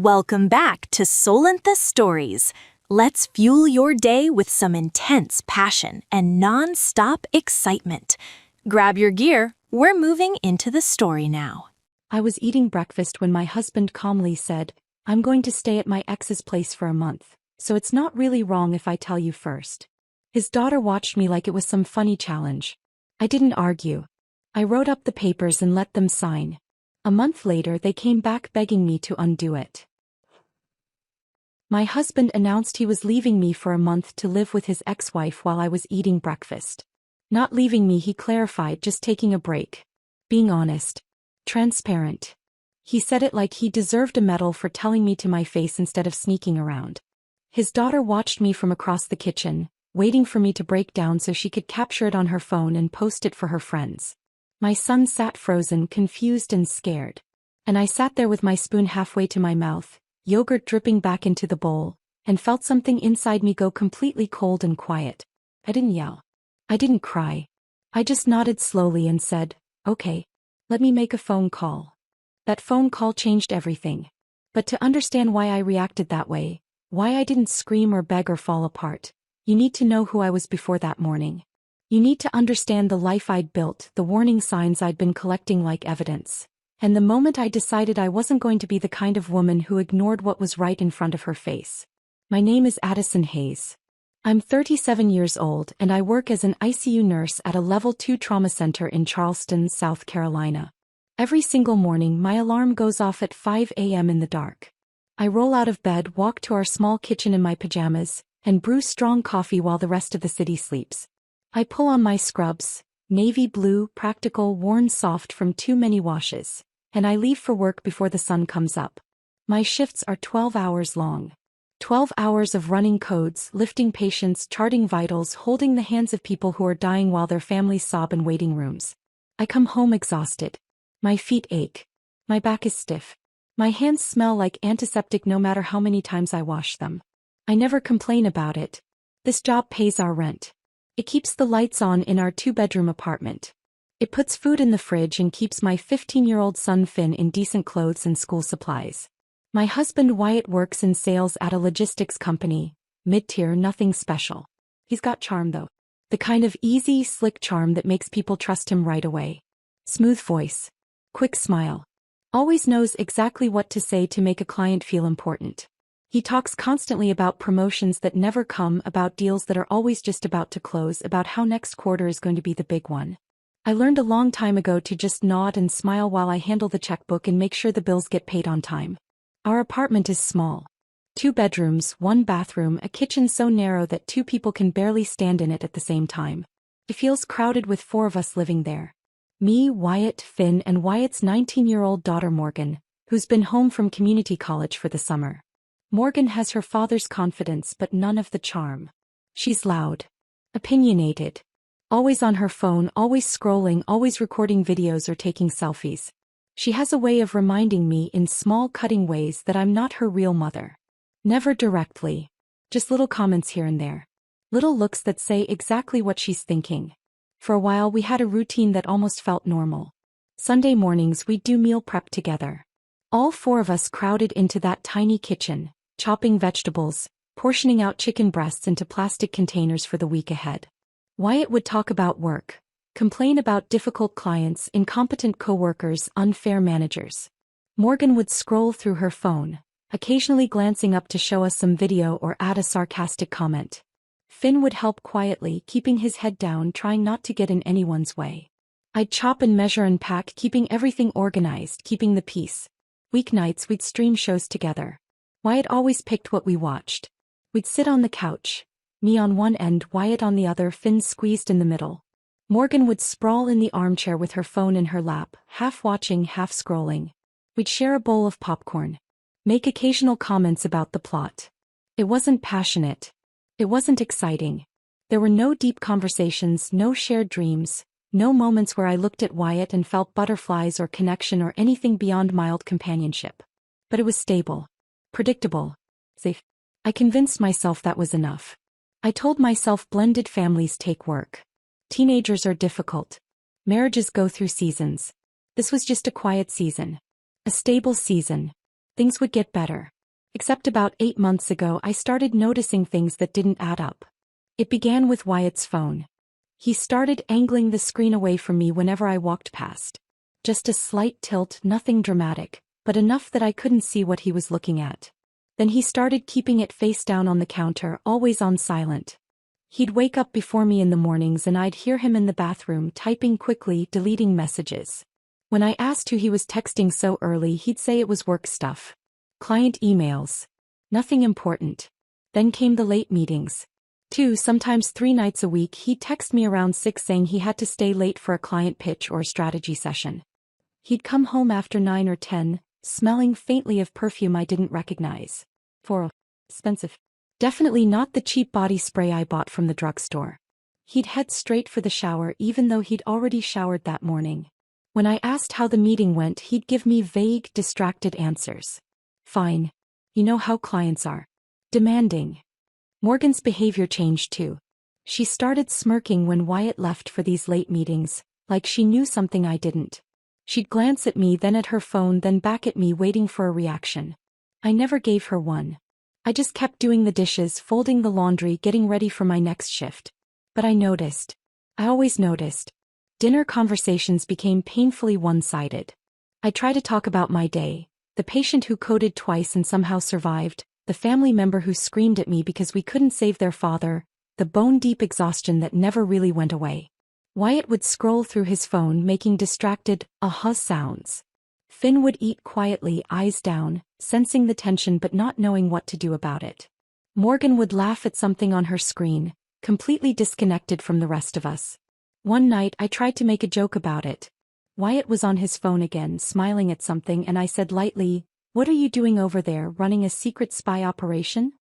Welcome back to Solentha Stories. Let's fuel your day with some intense passion and non-stop excitement. Grab your gear, we're moving into the story now. I was eating breakfast when my husband calmly said, "I'm going to stay at my ex's place for a month, so it's not really wrong if I tell you first." His daughter watched me like it was some funny challenge. I didn't argue. I wrote up the papers and let them sign. A month later they came back begging me to undo it. My husband announced he was leaving me for a month to live with his ex-wife while I was eating breakfast. Not leaving me, he clarified, just taking a break. Being honest. Transparent. He said it like he deserved a medal for telling me to my face instead of sneaking around. His daughter watched me from across the kitchen, waiting for me to break down so she could capture it on her phone and post it for her friends. My son sat frozen, confused and scared. And I sat there with my spoon halfway to my mouth, yogurt dripping back into the bowl, and felt something inside me go completely cold and quiet. I didn't yell. I didn't cry. I just nodded slowly and said, "Okay, let me make a phone call." That phone call changed everything. But to understand why I reacted that way, why I didn't scream or beg or fall apart, you need to know who I was before that morning. You need to understand the life I'd built, the warning signs I'd been collecting like evidence. And the moment I decided I wasn't going to be the kind of woman who ignored what was right in front of her face. My name is Addison Hayes. I'm 37 years old and I work as an ICU nurse at a Level 2 trauma center in Charleston, South Carolina. Every single morning my alarm goes off at 5 a.m. in the dark. I roll out of bed, walk to our small kitchen in my pajamas, and brew strong coffee while the rest of the city sleeps. I pull on my scrubs, navy blue, practical, worn soft from too many washes, and I leave for work before the sun comes up. My shifts are 12 hours long. 12 hours of running codes, lifting patients, charting vitals, holding the hands of people who are dying while their families sob in waiting rooms. I come home exhausted. My feet ache. My back is stiff. My hands smell like antiseptic no matter how many times I wash them. I never complain about it. This job pays our rent. It keeps the lights on in our 2-bedroom apartment. It puts food in the fridge and keeps my 15-year-old son Finn in decent clothes and school supplies. My husband Wyatt works in sales at a logistics company, mid-tier, nothing special. He's got charm though. The kind of easy, slick charm that makes people trust him right away. Smooth voice. Quick smile. Always knows exactly what to say to make a client feel important. He talks constantly about promotions that never come, about deals that are always just about to close, about how next quarter is going to be the big one. I learned a long time ago to just nod and smile while I handle the checkbook and make sure the bills get paid on time. Our apartment is small. 2 bedrooms, 1 bathroom, a kitchen so narrow that 2 people can barely stand in it at the same time. It feels crowded with 4 of us living there. Me, Wyatt, Finn, and Wyatt's 19-year-old daughter Morgan, who's been home from community college for the summer. Morgan has her father's confidence but none of the charm. She's loud. Opinionated. Always on her phone, always scrolling, always recording videos or taking selfies. She has a way of reminding me in small cutting ways that I'm not her real mother. Never directly. Just little comments here and there. Little looks that say exactly what she's thinking. For a while we had a routine that almost felt normal. Sunday mornings we'd do meal prep together. All 4 of us crowded into that tiny kitchen, chopping vegetables, portioning out chicken breasts into plastic containers for the week ahead. Wyatt would talk about work, complain about difficult clients, incompetent coworkers, unfair managers. Morgan would scroll through her phone, occasionally glancing up to show us some video or add a sarcastic comment. Finn would help quietly, keeping his head down, trying not to get in anyone's way. I'd chop and measure and pack, keeping everything organized, keeping the peace. Weeknights we'd stream shows together. Wyatt always picked what we watched. We'd sit on the couch, me on one end, Wyatt on the other, Finn squeezed in the middle. Morgan would sprawl in the armchair with her phone in her lap, half watching, half scrolling. We'd share a bowl of popcorn. Make occasional comments about the plot. It wasn't passionate. It wasn't exciting. There were no deep conversations, no shared dreams, no moments where I looked at Wyatt and felt butterflies or connection or anything beyond mild companionship. But it was stable. Predictable. Safe. I convinced myself that was enough. I told myself blended families take work. Teenagers are difficult. Marriages go through seasons. This was just a quiet season. A stable season. things would get better. Except about 8 months ago I started noticing things that didn't add up. It began with Wyatt's phone. He started angling the screen away from me whenever I walked past. Just a slight tilt, nothing dramatic, but enough that I couldn't see what he was looking at. Then he started keeping it face down on the counter, always on silent. He'd wake up before me in the mornings and I'd hear him in the bathroom typing quickly, deleting messages. When I asked who he was texting so early, he'd say it was work stuff. Client emails. Nothing important. Then came the late meetings. 2, sometimes 3 nights a week he'd text me around 6 saying he had to stay late for a client pitch or a strategy session. He'd come home after 9 or 10, smelling faintly of perfume I didn't recognize. Expensive. Definitely not the cheap body spray I bought from the drugstore. He'd head straight for the shower even though he'd already showered that morning. When I asked how the meeting went, he'd give me vague, distracted answers. Fine. You know how clients are. Demanding. Morgan's behavior changed too. She started smirking when Wyatt left for these late meetings, like she knew something I didn't. She'd glance at me, then at her phone, then back at me, waiting for a reaction. I never gave her one. I just kept doing the dishes, folding the laundry, getting ready for my next shift. But I noticed. I always noticed. Dinner conversations became painfully one-sided. I tried to talk about my day, the patient who coded twice and somehow survived, the family member who screamed at me because we couldn't save their father, the bone-deep exhaustion that never really went away. Wyatt would scroll through his phone, making distracted, aha sounds. Finn would eat quietly, eyes down, sensing the tension but not knowing what to do about it. Morgan would laugh at something on her screen, completely disconnected from the rest of us. One night I tried to make a joke about it. Wyatt was on his phone again, smiling at something, and I said lightly, "What are you doing over there, running a secret spy operation?"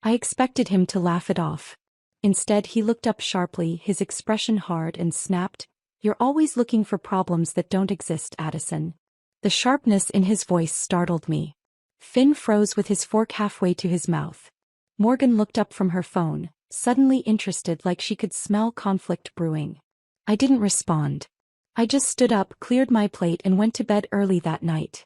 I expected him to laugh it off. Instead he looked up sharply, his expression hard, and snapped, "You're always looking for problems that don't exist, Addison." The sharpness in his voice startled me. Finn froze with his fork halfway to his mouth. Morgan looked up from her phone, suddenly interested, like she could smell conflict brewing. I didn't respond. I just stood up, cleared my plate, and went to bed early that night.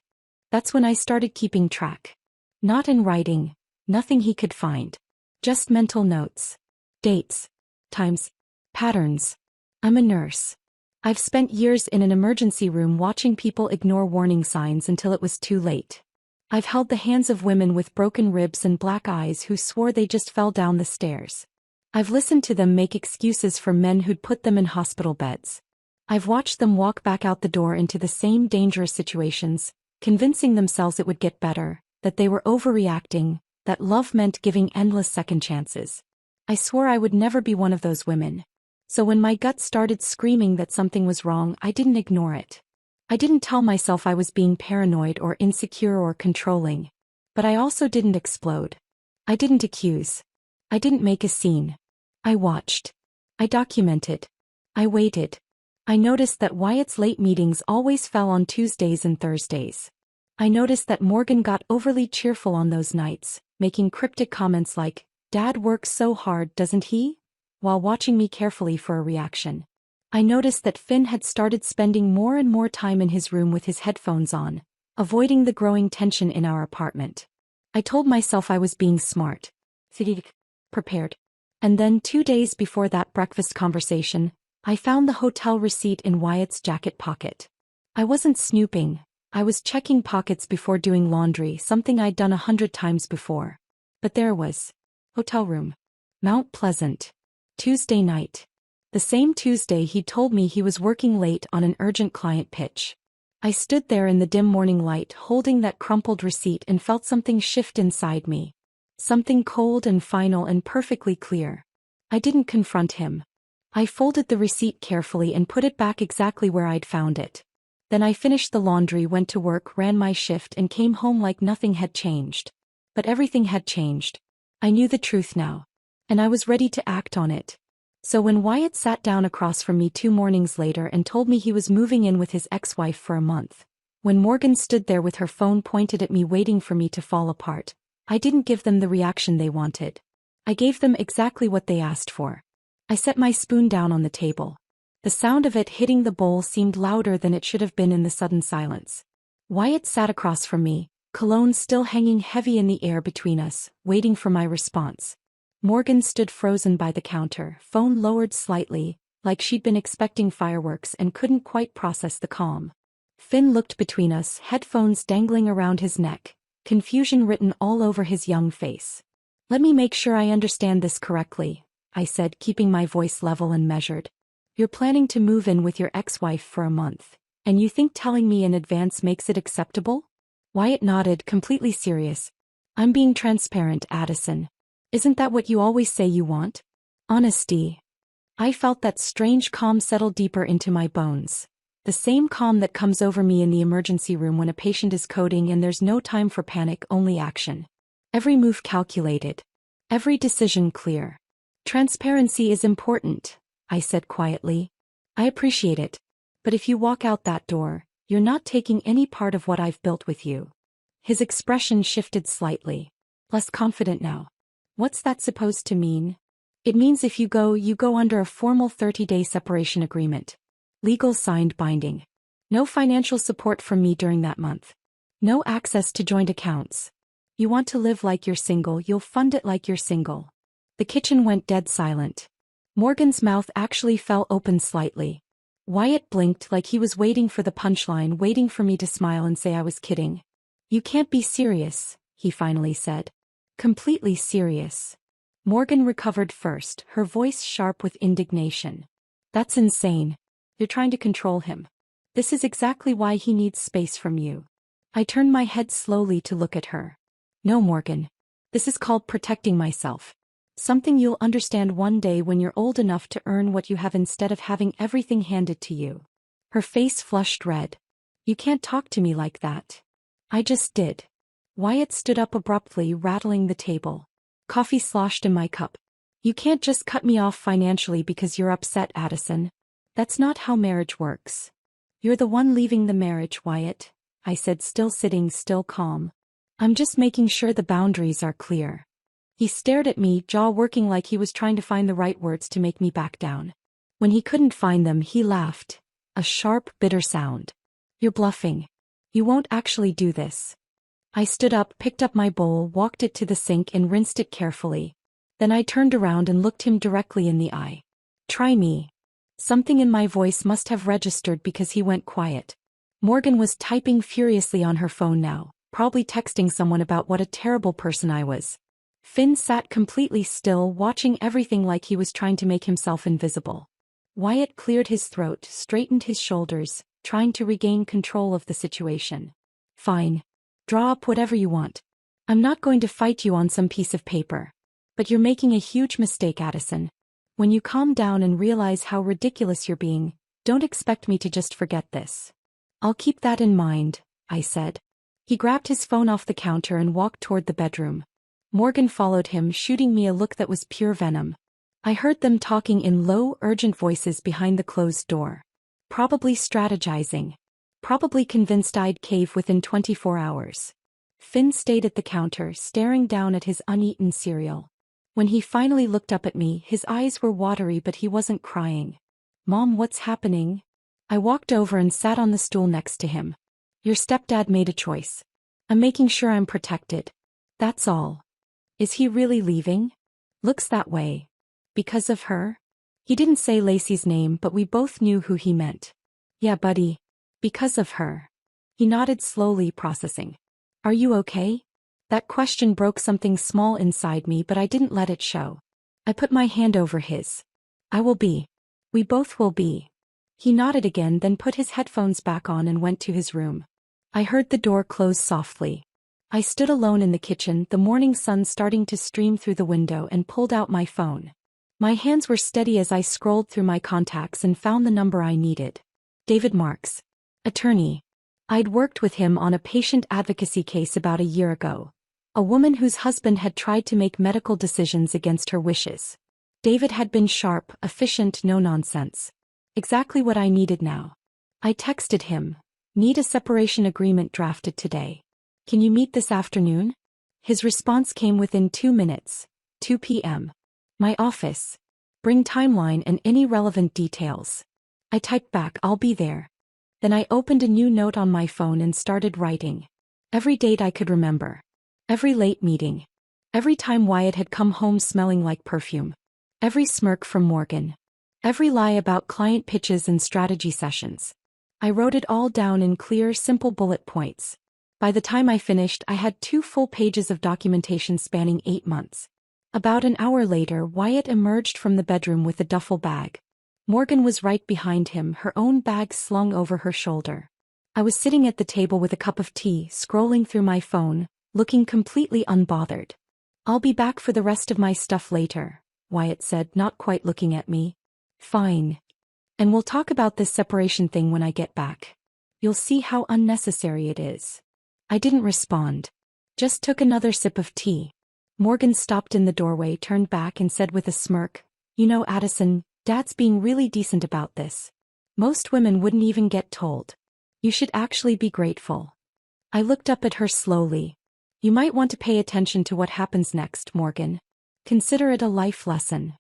That's when I started keeping track. Not in writing, nothing he could find. Just mental notes. Dates. Times. Patterns. I'm a nurse. I've spent years in an emergency room watching people ignore warning signs until it was too late. I've held the hands of women with broken ribs and black eyes who swore they just fell down the stairs. I've listened to them make excuses for men who'd put them in hospital beds. I've watched them walk back out the door into the same dangerous situations, convincing themselves it would get better, that they were overreacting, that love meant giving endless second chances. I swore I would never be one of those women. So when my gut started screaming that something was wrong, I didn't ignore it. I didn't tell myself I was being paranoid or insecure or controlling. But I also didn't explode. I didn't accuse. I didn't make a scene. I watched. I documented. I waited. I noticed that Wyatt's late meetings always fell on Tuesdays and Thursdays. I noticed that Morgan got overly cheerful on those nights, making cryptic comments like, "Dad works so hard, doesn't he?" while watching me carefully for a reaction. I noticed that Finn had started spending more and more time in his room with his headphones on, avoiding the growing tension in our apartment. I told myself I was being smart. Prepared. And then 2 days before that breakfast conversation, I found the hotel receipt in Wyatt's jacket pocket. I wasn't snooping. I was checking pockets before doing laundry, something I'd done 100 times before. But there it was. Hotel room. Mount Pleasant. Tuesday night. The same Tuesday he told me he was working late on an urgent client pitch. I stood there in the dim morning light holding that crumpled receipt and felt something shift inside me. Something cold and final and perfectly clear. I didn't confront him. I folded the receipt carefully and put it back exactly where I'd found it. Then I finished the laundry, went to work, ran my shift, and came home like nothing had changed. But everything had changed. I knew the truth now. And I was ready to act on it. So when Wyatt sat down across from me 2 mornings later and told me he was moving in with his ex-wife for a month, when Morgan stood there with her phone pointed at me waiting for me to fall apart, I didn't give them the reaction they wanted. I gave them exactly what they asked for. I set my spoon down on the table. The sound of it hitting the bowl seemed louder than it should have been in the sudden silence. Wyatt sat across from me, cologne still hanging heavy in the air between us, waiting for my response. Morgan stood frozen by the counter, phone lowered slightly, like she'd been expecting fireworks and couldn't quite process the calm. Finn looked between us, headphones dangling around his neck, confusion written all over his young face. "Let me make sure I understand this correctly," I said, keeping my voice level and measured. "You're planning to move in with your ex-wife for a month, and you think telling me in advance makes it acceptable?" Wyatt nodded, completely serious. "I'm being transparent, Addison. Isn't that what you always say you want? Honesty." I felt that strange calm settle deeper into my bones. The same calm that comes over me in the emergency room when a patient is coding and there's no time for panic, only action. Every move calculated. Every decision clear. "Transparency is important," I said quietly. "I appreciate it. But if you walk out that door, you're not taking any part of what I've built with you." His expression shifted slightly. Less confident now. "What's that supposed to mean?" "It means if you go under a formal 30-day separation agreement. Legal signed binding. No financial support from me during that month. No access to joint accounts. You want to live like you're single, you'll fund it like you're single." The kitchen went dead silent. Morgan's mouth actually fell open slightly. Wyatt blinked like he was waiting for the punchline, waiting for me to smile and say I was kidding. "You can't be serious," he finally said. "Completely serious." Morgan recovered first, her voice sharp with indignation. "That's insane. You're trying to control him. This is exactly why he needs space from you." I turned my head slowly to look at her. "No, Morgan. This is called protecting myself. Something you'll understand one day when you're old enough to earn what you have instead of having everything handed to you." Her face flushed red. "You can't talk to me like that." I just did. Wyatt stood up abruptly, rattling the table. Coffee sloshed in my cup. "You can't just cut me off financially because you're upset, Addison. That's not how marriage works." "You're the one leaving the marriage, Wyatt," I said, still sitting, still calm. "I'm just making sure the boundaries are clear." He stared at me, jaw working like he was trying to find the right words to make me back down. When he couldn't find them, he laughed. A sharp, bitter sound. "You're bluffing. You won't actually do this." I stood up, picked up my bowl, walked it to the sink and rinsed it carefully. Then I turned around and looked him directly in the eye. "Try me." Something in my voice must have registered because he went quiet. Morgan was typing furiously on her phone now, probably texting someone about what a terrible person I was. Finn sat completely still, watching everything like he was trying to make himself invisible. Wyatt cleared his throat, straightened his shoulders, trying to regain control of the situation. "Fine. Draw up whatever you want. I'm not going to fight you on some piece of paper. But you're making a huge mistake, Addison. When you calm down and realize how ridiculous you're being, don't expect me to just forget this." "I'll keep that in mind," I said. He grabbed his phone off the counter and walked toward the bedroom. Morgan followed him, shooting me a look that was pure venom. I heard them talking in low, urgent voices behind the closed door. Probably strategizing. Probably convinced I'd cave within 24 hours. Finn stayed at the counter, staring down at his uneaten cereal. When he finally looked up at me, his eyes were watery but he wasn't crying. "Mom, what's happening?" I walked over and sat on the stool next to him. "Your stepdad made a choice. I'm making sure I'm protected. That's all." "Is he really leaving?" "Looks that way." "Because of her?" He didn't say Lacey's name, but we both knew who he meant. "Yeah, buddy. Because of her." He nodded slowly, processing. "Are you okay?" That question broke something small inside me, but I didn't let it show. I put my hand over his. "I will be. We both will be." He nodded again, then put his headphones back on and went to his room. I heard the door close softly. I stood alone in the kitchen, the morning sun starting to stream through the window, and pulled out my phone. My hands were steady as I scrolled through my contacts and found the number I needed. David Marks. Attorney. I'd worked with him on a patient advocacy case about a year ago. A woman whose husband had tried to make medical decisions against her wishes. David had been sharp, efficient, no nonsense. Exactly what I needed now. I texted him. "Need a separation agreement drafted today. Can you meet this afternoon?" His response came within 2 minutes. 2 p.m. My office. Bring timeline and any relevant details. I typed back, "I'll be there." Then I opened a new note on my phone and started writing. Every date I could remember. Every late meeting. Every time Wyatt had come home smelling like perfume. Every smirk from Morgan. Every lie about client pitches and strategy sessions. I wrote it all down in clear, simple bullet points. By the time I finished, I had 2 full pages of documentation spanning 8 months. About an hour later, Wyatt emerged from the bedroom with a duffel bag. Morgan was right behind him, her own bag slung over her shoulder. I was sitting at the table with a cup of tea, scrolling through my phone, looking completely unbothered. "I'll be back for the rest of my stuff later," Wyatt said, not quite looking at me. "Fine. And we'll talk about this separation thing when I get back. You'll see how unnecessary it is." I didn't respond. Just took another sip of tea. Morgan stopped in the doorway, turned back and said with a smirk, "You know, Addison, Dad's being really decent about this. Most women wouldn't even get told. You should actually be grateful." I looked up at her slowly. "You might want to pay attention to what happens next, Morgan. Consider it a life lesson."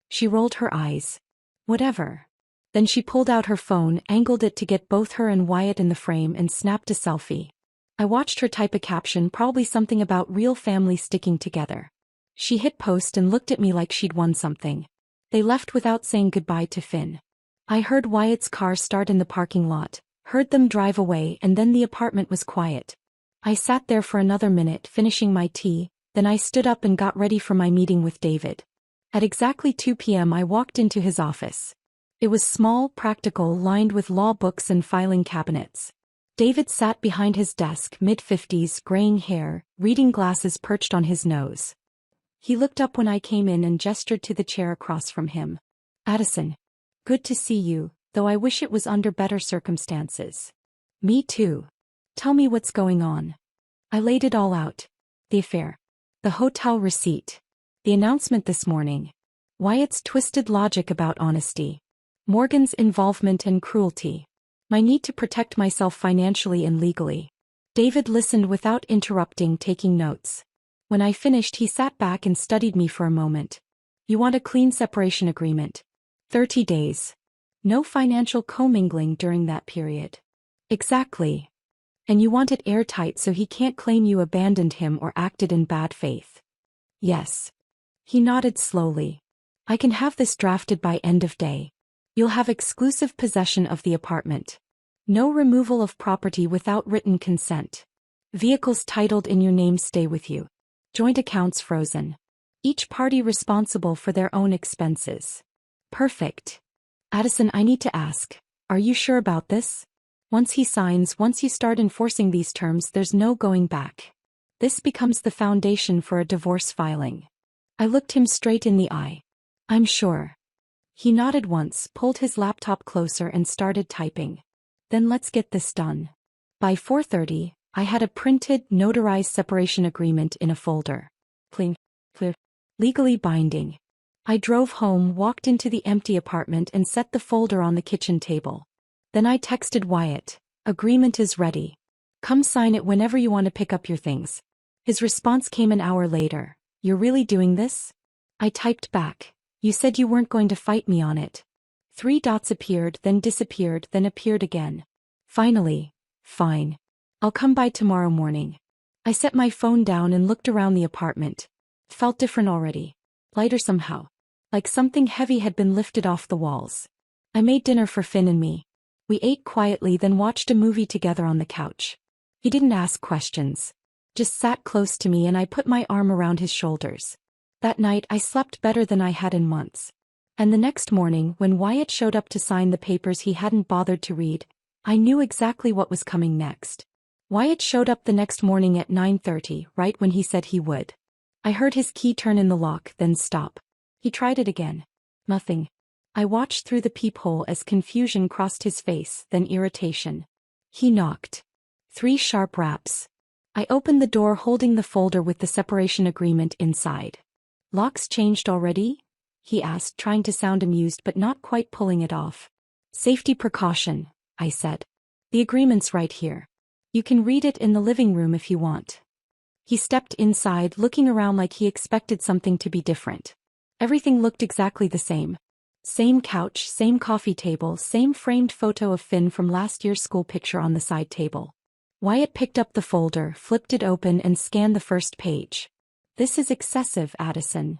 She rolled her eyes. "Whatever." Then she pulled out her phone, angled it to get both her and Wyatt in the frame, and snapped a selfie. I watched her type a caption, probably something about real family sticking together. She hit post and looked at me like she'd won something. They left without saying goodbye to Finn. I heard Wyatt's car start in the parking lot, heard them drive away, and then the apartment was quiet. I sat there for another minute, finishing my tea, then I stood up and got ready for my meeting with David. At exactly 2 p.m. I walked into his office. It was small, practical, lined with law books and filing cabinets. David sat behind his desk, mid-50s, graying hair, reading glasses perched on his nose. He looked up when I came in and gestured to the chair across from him. "Addison. Good to see you, though I wish it was under better circumstances." "Me too. Tell me what's going on." I laid it all out. The affair. The hotel receipt. The announcement this morning. Wyatt's twisted logic about honesty. Morgan's involvement and cruelty. My need to protect myself financially and legally. David listened without interrupting, taking notes. When I finished, he sat back and studied me for a moment. "You want a clean separation agreement. 30 days. No financial commingling during that period." "Exactly. And you want it airtight so he can't claim you abandoned him or acted in bad faith." "Yes." He nodded slowly. "I can have this drafted by end of day. You'll have exclusive possession of the apartment. No removal of property without written consent. Vehicles titled in your name stay with you. Joint accounts frozen. Each party responsible for their own expenses." "Perfect. Addison, I need to ask, are you sure about this? Once he signs, once you start enforcing these terms, there's no going back. This becomes the foundation for a divorce filing." I looked him straight in the eye. "I'm sure." He nodded once, pulled his laptop closer and started typing. "Then let's get this done." By 4:30, I had a printed, notarized separation agreement in a folder. Clean, clear, legally binding. I drove home, walked into the empty apartment and set the folder on the kitchen table. Then I texted Wyatt, "Agreement is ready. Come sign it whenever you want to pick up your things." His response came an hour later. "You're really doing this?" I typed back, "You said you weren't going to fight me on it." 3 dots appeared, then disappeared, then appeared again. Finally, "Fine. I'll come by tomorrow morning." I set my phone down and looked around the apartment. It felt different already. Lighter somehow. Like something heavy had been lifted off the walls. I made dinner for Finn and me. We ate quietly, then watched a movie together on the couch. He didn't ask questions. Just sat close to me and I put my arm around his shoulders. That night I slept better than I had in months. And the next morning, when Wyatt showed up to sign the papers he hadn't bothered to read, I knew exactly what was coming next. Wyatt showed up the next morning at 9:30, right when he said he would. I heard his key turn in the lock, then stop. He tried it again. Nothing. I watched through the peephole as confusion crossed his face, then irritation. He knocked. 3 sharp raps. I opened the door, holding the folder with the separation agreement inside. "Locks changed already?" he asked, trying to sound amused but not quite pulling it off. "Safety precaution," I said. "The agreement's right here. You can read it in the living room if you want." He stepped inside, looking around like he expected something to be different. Everything looked exactly the same. Same couch, same coffee table, same framed photo of Finn from last year's school picture on the side table. Wyatt picked up the folder, flipped it open and scanned the first page. This is excessive, Addison.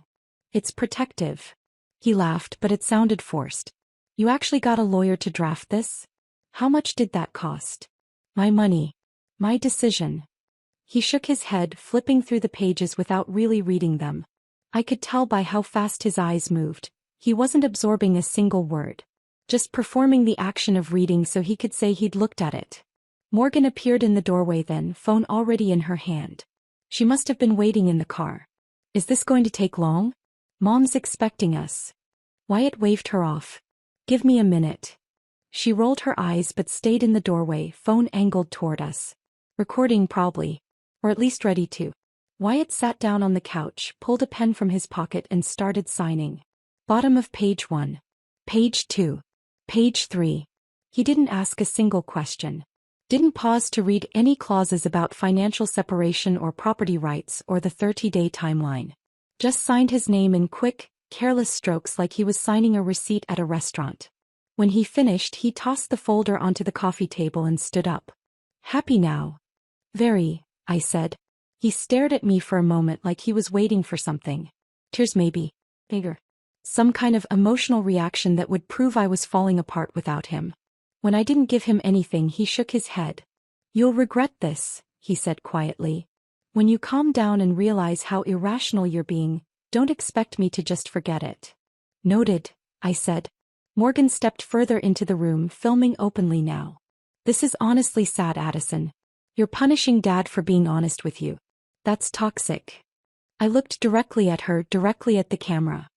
It's protective. He laughed, but it sounded forced. You actually got a lawyer to draft this? How much did that cost? My money. My decision. He shook his head, flipping through the pages without really reading them. I could tell by how fast his eyes moved. He wasn't absorbing a single word. Just performing the action of reading so he could say he'd looked at it. Morgan appeared in the doorway then, phone already in her hand. She must have been waiting in the car. Is this going to take long? Mom's expecting us. Wyatt waved her off. Give me a minute. She rolled her eyes but stayed in the doorway, phone angled toward us. Recording probably. Or at least ready to. Wyatt sat down on the couch, pulled a pen from his pocket and started signing. Bottom of page 1. Page 2. Page 3. He didn't ask a single question. Didn't pause to read any clauses about financial separation or property rights or the 30-day timeline. Just signed his name in quick, careless strokes like he was signing a receipt at a restaurant. When he finished, he tossed the folder onto the coffee table and stood up. Happy now? Very, I said. He stared at me for a moment like he was waiting for something. Tears maybe. Bigger. Some kind of emotional reaction that would prove I was falling apart without him. When I didn't give him anything, he shook his head. You'll regret this, he said quietly. When you calm down and realize how irrational you're being, don't expect me to just forget it. Noted, I said. Morgan stepped further into the room, filming openly now. This is honestly sad, Addison. You're punishing Dad for being honest with you. That's toxic. I looked directly at her, directly at the camera.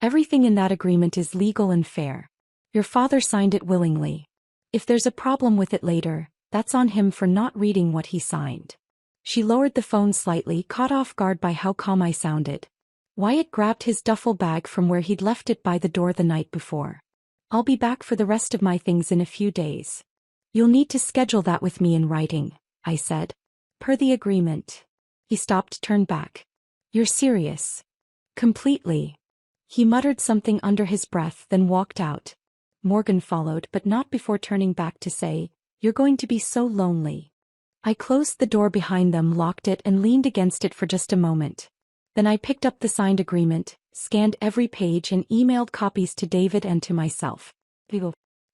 Everything in that agreement is legal and fair. Your father signed it willingly. If there's a problem with it later, that's on him for not reading what he signed. She lowered the phone slightly, caught off guard by how calm I sounded. Wyatt grabbed his duffel bag from where he'd left it by the door the night before. I'll be back for the rest of my things in a few days. You'll need to schedule that with me in writing, I said. Per the agreement. He stopped, turned back. You're serious? Completely. He muttered something under his breath, then walked out. Morgan followed, but not before turning back to say, You're going to be so lonely. I closed the door behind them, locked it and leaned against it for just a moment. Then I picked up the signed agreement, scanned every page and emailed copies to David and to myself.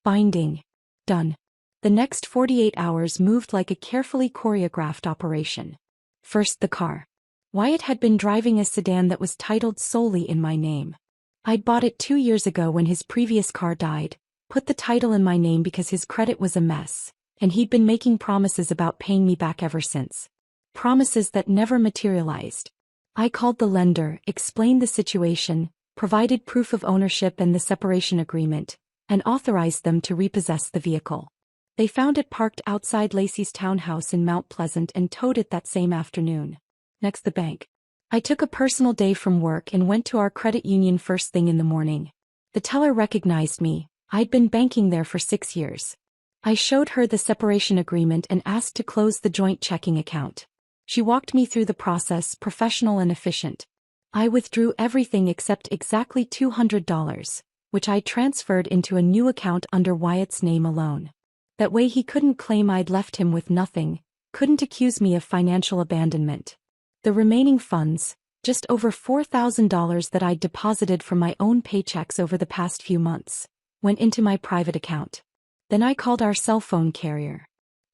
Binding. Done. The next 48 hours moved like a carefully choreographed operation. First the car. Wyatt had been driving a sedan that was titled solely in my name. I'd bought it 2 years ago when his previous car died, put the title in my name because his credit was a mess, and he'd been making promises about paying me back ever since. Promises that never materialized. I called the lender, explained the situation, provided proof of ownership and the separation agreement, and authorized them to repossess the vehicle. They found it parked outside Lacey's townhouse in Mount Pleasant and towed it that same afternoon. Next, the bank. I took a personal day from work and went to our credit union first thing in the morning. The teller recognized me. I'd been banking there for 6 years. I showed her the separation agreement and asked to close the joint checking account. She walked me through the process, professional and efficient. I withdrew everything except exactly $200, which I transferred into a new account under Wyatt's name alone. That way he couldn't claim I'd left him with nothing, couldn't accuse me of financial abandonment. The remaining funds, just over $4,000 that I'd deposited from my own paychecks over the past few months, went into my private account. Then I called our cell phone carrier.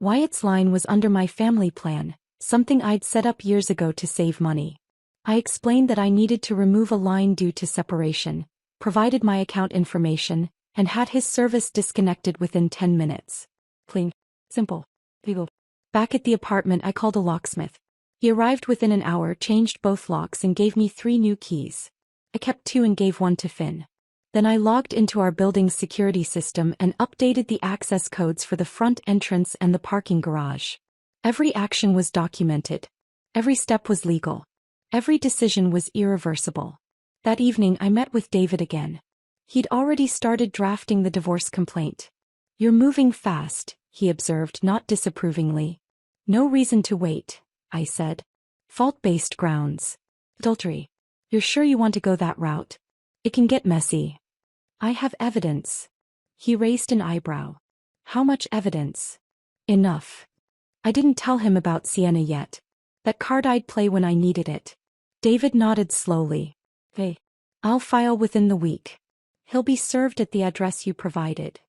Wyatt's line was under my family plan, something I'd set up years ago to save money. I explained that I needed to remove a line due to separation, provided my account information, and had his service disconnected within 10 minutes. Clean. Simple. Legal. Back at the apartment, I called a locksmith. He arrived within an hour, changed both locks and gave me 3 new keys. I kept 2 and gave 1 to Finn. Then I logged into our building's security system and updated the access codes for the front entrance and the parking garage. Every action was documented. Every step was legal. Every decision was irreversible. That evening I met with David again. He'd already started drafting the divorce complaint. You're moving fast, he observed, not disapprovingly. No reason to wait, I said. Fault-based grounds. Adultery. You're sure you want to go that route? It can get messy. I have evidence. He raised an eyebrow. How much evidence? Enough. I didn't tell him about Sienna yet. That card I'd play when I needed it. David nodded slowly. Hey. I'll file within the week. He'll be served at the address you provided.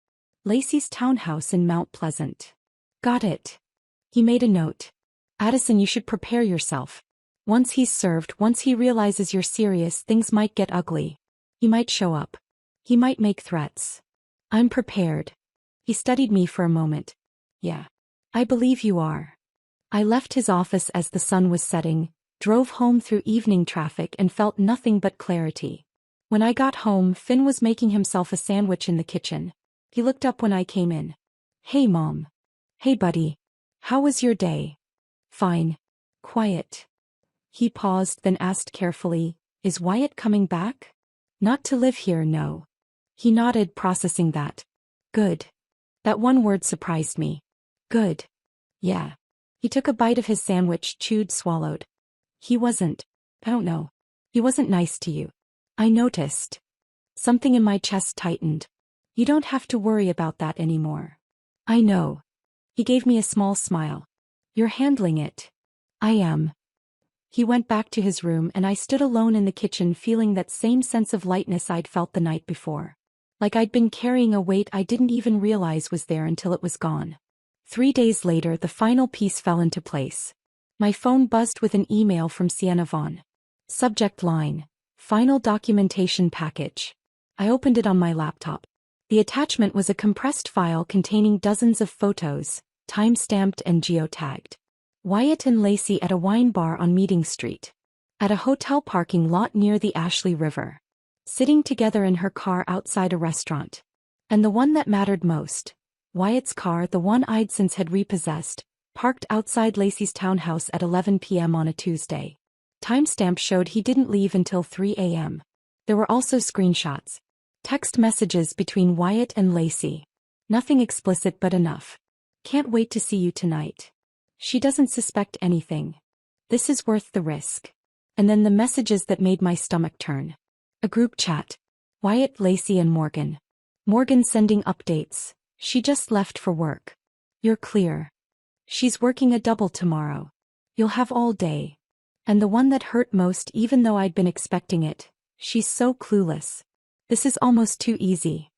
Lacey's townhouse in Mount Pleasant. Got it. He made a note. Addison, you should prepare yourself. Once he's served, once he realizes you're serious, things might get ugly. He might show up. He might make threats. I'm prepared. He studied me for a moment. Yeah. I believe you are. I left his office as the sun was setting, drove home through evening traffic and felt nothing but clarity. When I got home, Finn was making himself a sandwich in the kitchen. He looked up when I came in. Hey, Mom. Hey, buddy. How was your day? Fine. Quiet. He paused, then asked carefully, Is Wyatt coming back? Not to live here, no. He nodded, processing that. Good. That one word surprised me. Good. Yeah. He took a bite of his sandwich, chewed, swallowed. He wasn't. I don't know. He wasn't nice to you. I noticed. Something in my chest tightened. You don't have to worry about that anymore. I know. He gave me a small smile. You're handling it. I am. He went back to his room and I stood alone in the kitchen feeling that same sense of lightness I'd felt the night before. Like I'd been carrying a weight I didn't even realize was there until it was gone. 3 days later, the final piece fell into place. My phone buzzed with an email from Sienna Vaughn. Subject line: Final documentation package. I opened it on my laptop. The attachment was a compressed file containing dozens of photos, time-stamped and geotagged. Wyatt and Lacey at a wine bar on Meeting Street. At a hotel parking lot near the Ashley River. Sitting together in her car outside a restaurant. And the one that mattered most. Wyatt's car, the one I'd since had repossessed, parked outside Lacey's townhouse at 11 p.m. on a Tuesday. Timestamp showed he didn't leave until 3 a.m. There were also screenshots. Text messages between Wyatt and Lacey. Nothing explicit but enough. Can't wait to see you tonight. She doesn't suspect anything. This is worth the risk. And then the messages that made my stomach turn. A group chat. Wyatt, Lacey and Morgan. Morgan sending updates. She just left for work. You're clear. She's working a double tomorrow. You'll have all day. And the one that hurt most, even though I'd been expecting it, she's so clueless. This is almost too easy.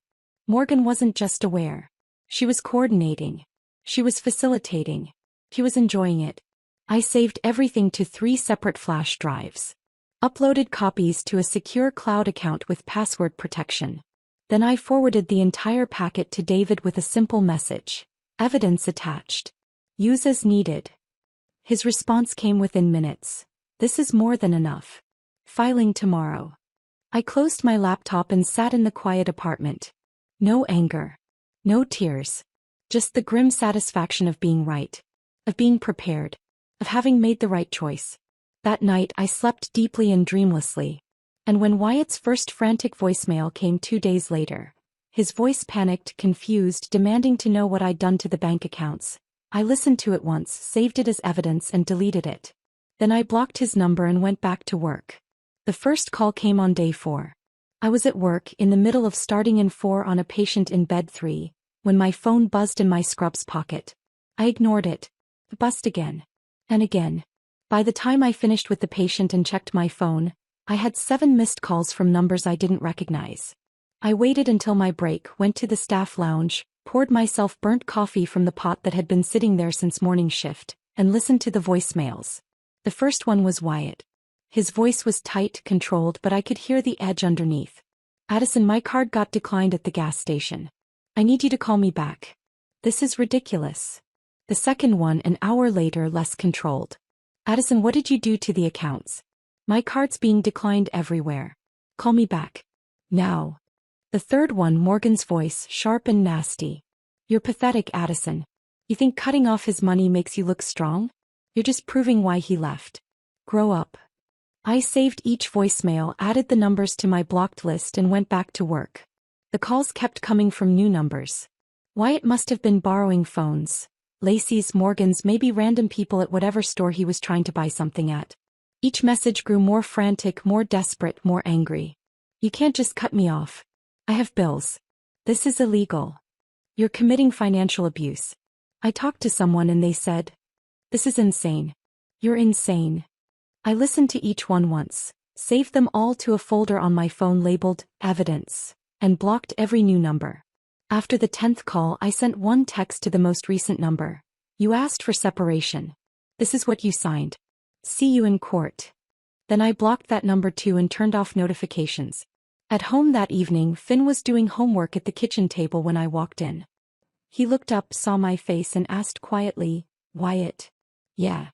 Morgan wasn't just aware. She was coordinating. She was facilitating. She was enjoying it. I saved everything to 3 separate flash drives. Uploaded copies to a secure cloud account with password protection. Then I forwarded the entire packet to David with a simple message. Evidence attached. Use as needed. His response came within minutes. This is more than enough. Filing tomorrow. I closed my laptop and sat in the quiet apartment. No anger. No tears. Just the grim satisfaction of being right. Of being prepared. Of having made the right choice. That night I slept deeply and dreamlessly. And when Wyatt's first frantic voicemail came 2 days later, his voice panicked, confused, demanding to know what I'd done to the bank accounts, I listened to it once, saved it as evidence and deleted it. Then I blocked his number and went back to work. The first call came on day 4. I was at work, in the middle of starting in 4 on a patient in bed 3, when my phone buzzed in my scrubs pocket. I ignored it. It buzzed again. And again. By the time I finished with the patient and checked my phone, I had 7 missed calls from numbers I didn't recognize. I waited until my break, went to the staff lounge, poured myself burnt coffee from the pot that had been sitting there since morning shift, and listened to the voicemails. The first one was Wyatt. His voice was tight, controlled, but I could hear the edge underneath. Addison, my card got declined at the gas station. I need you to call me back. This is ridiculous. The second one, an hour later, less controlled. Addison, what did you do to the accounts? My card's being declined everywhere. Call me back. Now. The third one, Morgan's voice, sharp and nasty. You're pathetic, Addison. You think cutting off his money makes you look strong? You're just proving why he left. Grow up. I saved each voicemail, added the numbers to my blocked list and went back to work. The calls kept coming from new numbers. Wyatt must have been borrowing phones. Lacey's, Morgan's, maybe random people at whatever store he was trying to buy something at. Each message grew more frantic, more desperate, more angry. You can't just cut me off. I have bills. This is illegal. You're committing financial abuse. I talked to someone and they said, This is insane. You're insane. I listened to each one once, saved them all to a folder on my phone labeled Evidence, and blocked every new number. After the 10th call, I sent one text to the most recent number. You asked for separation. This is what you signed. See you in court. Then I blocked that number too and turned off notifications. At home that evening, Finn was doing homework at the kitchen table when I walked in. He looked up, saw my face, and asked quietly, "Wyatt?" "Yeah."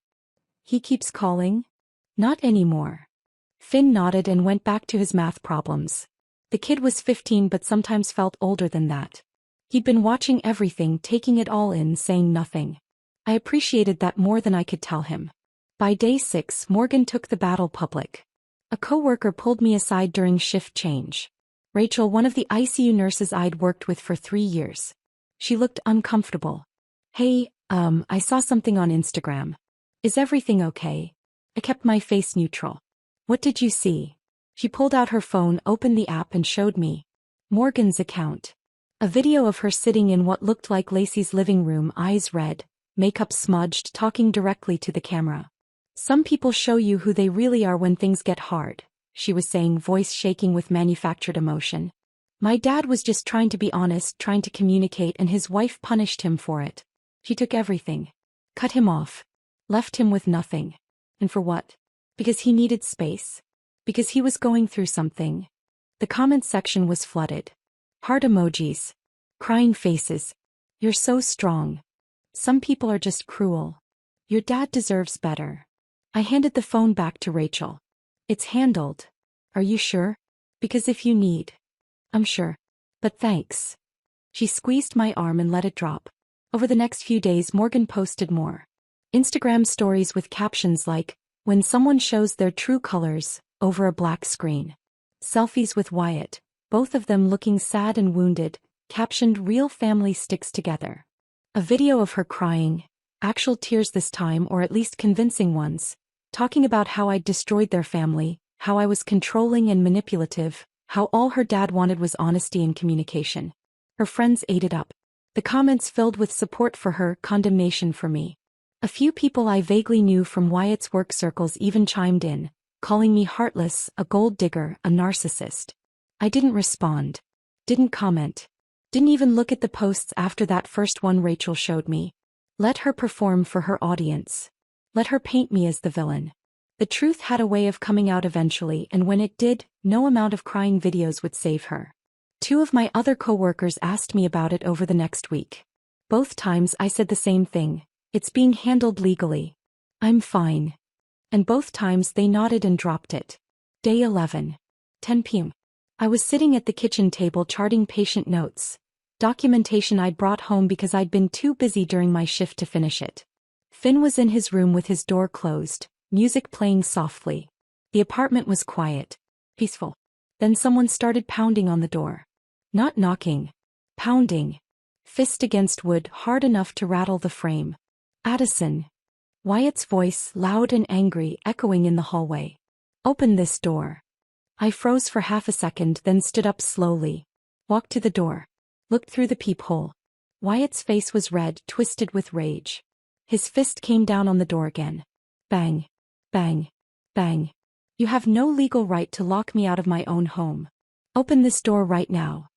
"He keeps calling?" "Not anymore." Finn nodded and went back to his math problems. The kid was 15 but sometimes felt older than that. He'd been watching everything, taking it all in, saying nothing. I appreciated that more than I could tell him. By day 6, Morgan took the battle public. A coworker pulled me aside during shift change. Rachel, one of the ICU nurses I'd worked with for 3 years. She looked uncomfortable. "Hey, I saw something on Instagram. Is everything okay?" I kept my face neutral. "What did you see?" She pulled out her phone, opened the app, and showed me Morgan's account. A video of her sitting in what looked like Lacey's living room, eyes red, makeup smudged, talking directly to the camera. "Some people show you who they really are when things get hard," she was saying, voice shaking with manufactured emotion. "My dad was just trying to be honest, trying to communicate, and his wife punished him for it. She took everything. Cut him off. Left him with nothing. And for what? Because he needed space. Because he was going through something." The comments section was flooded. Heart emojis. Crying faces. "You're so strong. Some people are just cruel. Your dad deserves better." I handed the phone back to Rachel. "It's handled. Are you sure? Because if you need..." "I'm sure. But thanks." She squeezed my arm and let it drop. Over the next few days, Morgan posted more Instagram stories with captions like, "When someone shows their true colors," over a black screen. Selfies with Wyatt, both of them looking sad and wounded, captioned, "Real family sticks together." A video of her crying, actual tears this time, or at least convincing ones, talking about how I'd destroyed their family, how I was controlling and manipulative, how all her dad wanted was honesty and communication. Her friends ate it up. The comments filled with support for her, condemnation for me. A few people I vaguely knew from Wyatt's work circles even chimed in, calling me heartless, a gold digger, a narcissist. I didn't respond. Didn't comment. Didn't even look at the posts after that first one Rachel showed me. Let her perform for her audience. Let her paint me as the villain. The truth had a way of coming out eventually, and when it did, no amount of crying videos would save her. 2 of my other coworkers asked me about it over the next week. Both times I said the same thing: "It's being handled legally. I'm fine." And both times they nodded and dropped it. Day 11. 10 p.m. I was sitting at the kitchen table charting patient notes, documentation I'd brought home because I'd been too busy during my shift to finish it. Finn was in his room with his door closed, music playing softly. The apartment was quiet, peaceful. Then someone started pounding on the door. Not knocking. Pounding. Fist against wood, hard enough to rattle the frame. "Addison." Wyatt's voice, loud and angry, echoing in the hallway. "Open this door." I froze for half a second, then stood up slowly. Walked to the door. Looked through the peephole. Wyatt's face was red, twisted with rage. His fist came down on the door again. Bang. Bang. Bang. "You have no legal right to lock me out of my own home. Open this door right now."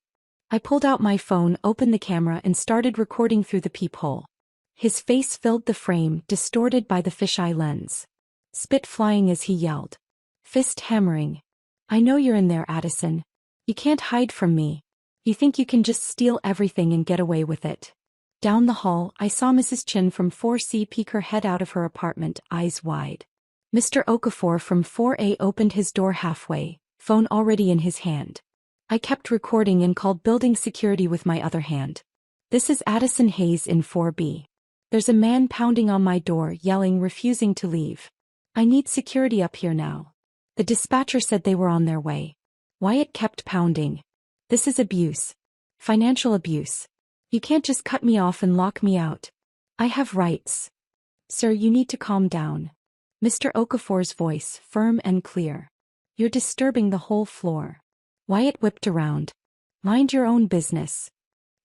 I pulled out my phone, opened the camera, and started recording through the peephole. His face filled the frame, distorted by the fisheye lens. Spit flying as he yelled. Fist hammering. "I know you're in there, Addison. You can't hide from me. You think you can just steal everything and get away with it." Down the hall, I saw Mrs. Chin from 4C peek her head out of her apartment, eyes wide. Mr. Okafor from 4A opened his door halfway, phone already in his hand. I kept recording and called building security with my other hand. "This is Addison Hayes in 4B. There's a man pounding on my door, yelling, refusing to leave. I need security up here now." The dispatcher said they were on their way. Wyatt kept pounding. "This is abuse. Financial abuse. You can't just cut me off and lock me out. I have rights." "Sir, you need to calm down." Mr. Okafor's voice, firm and clear. "You're disturbing the whole floor." Wyatt whipped around. "Mind your own business."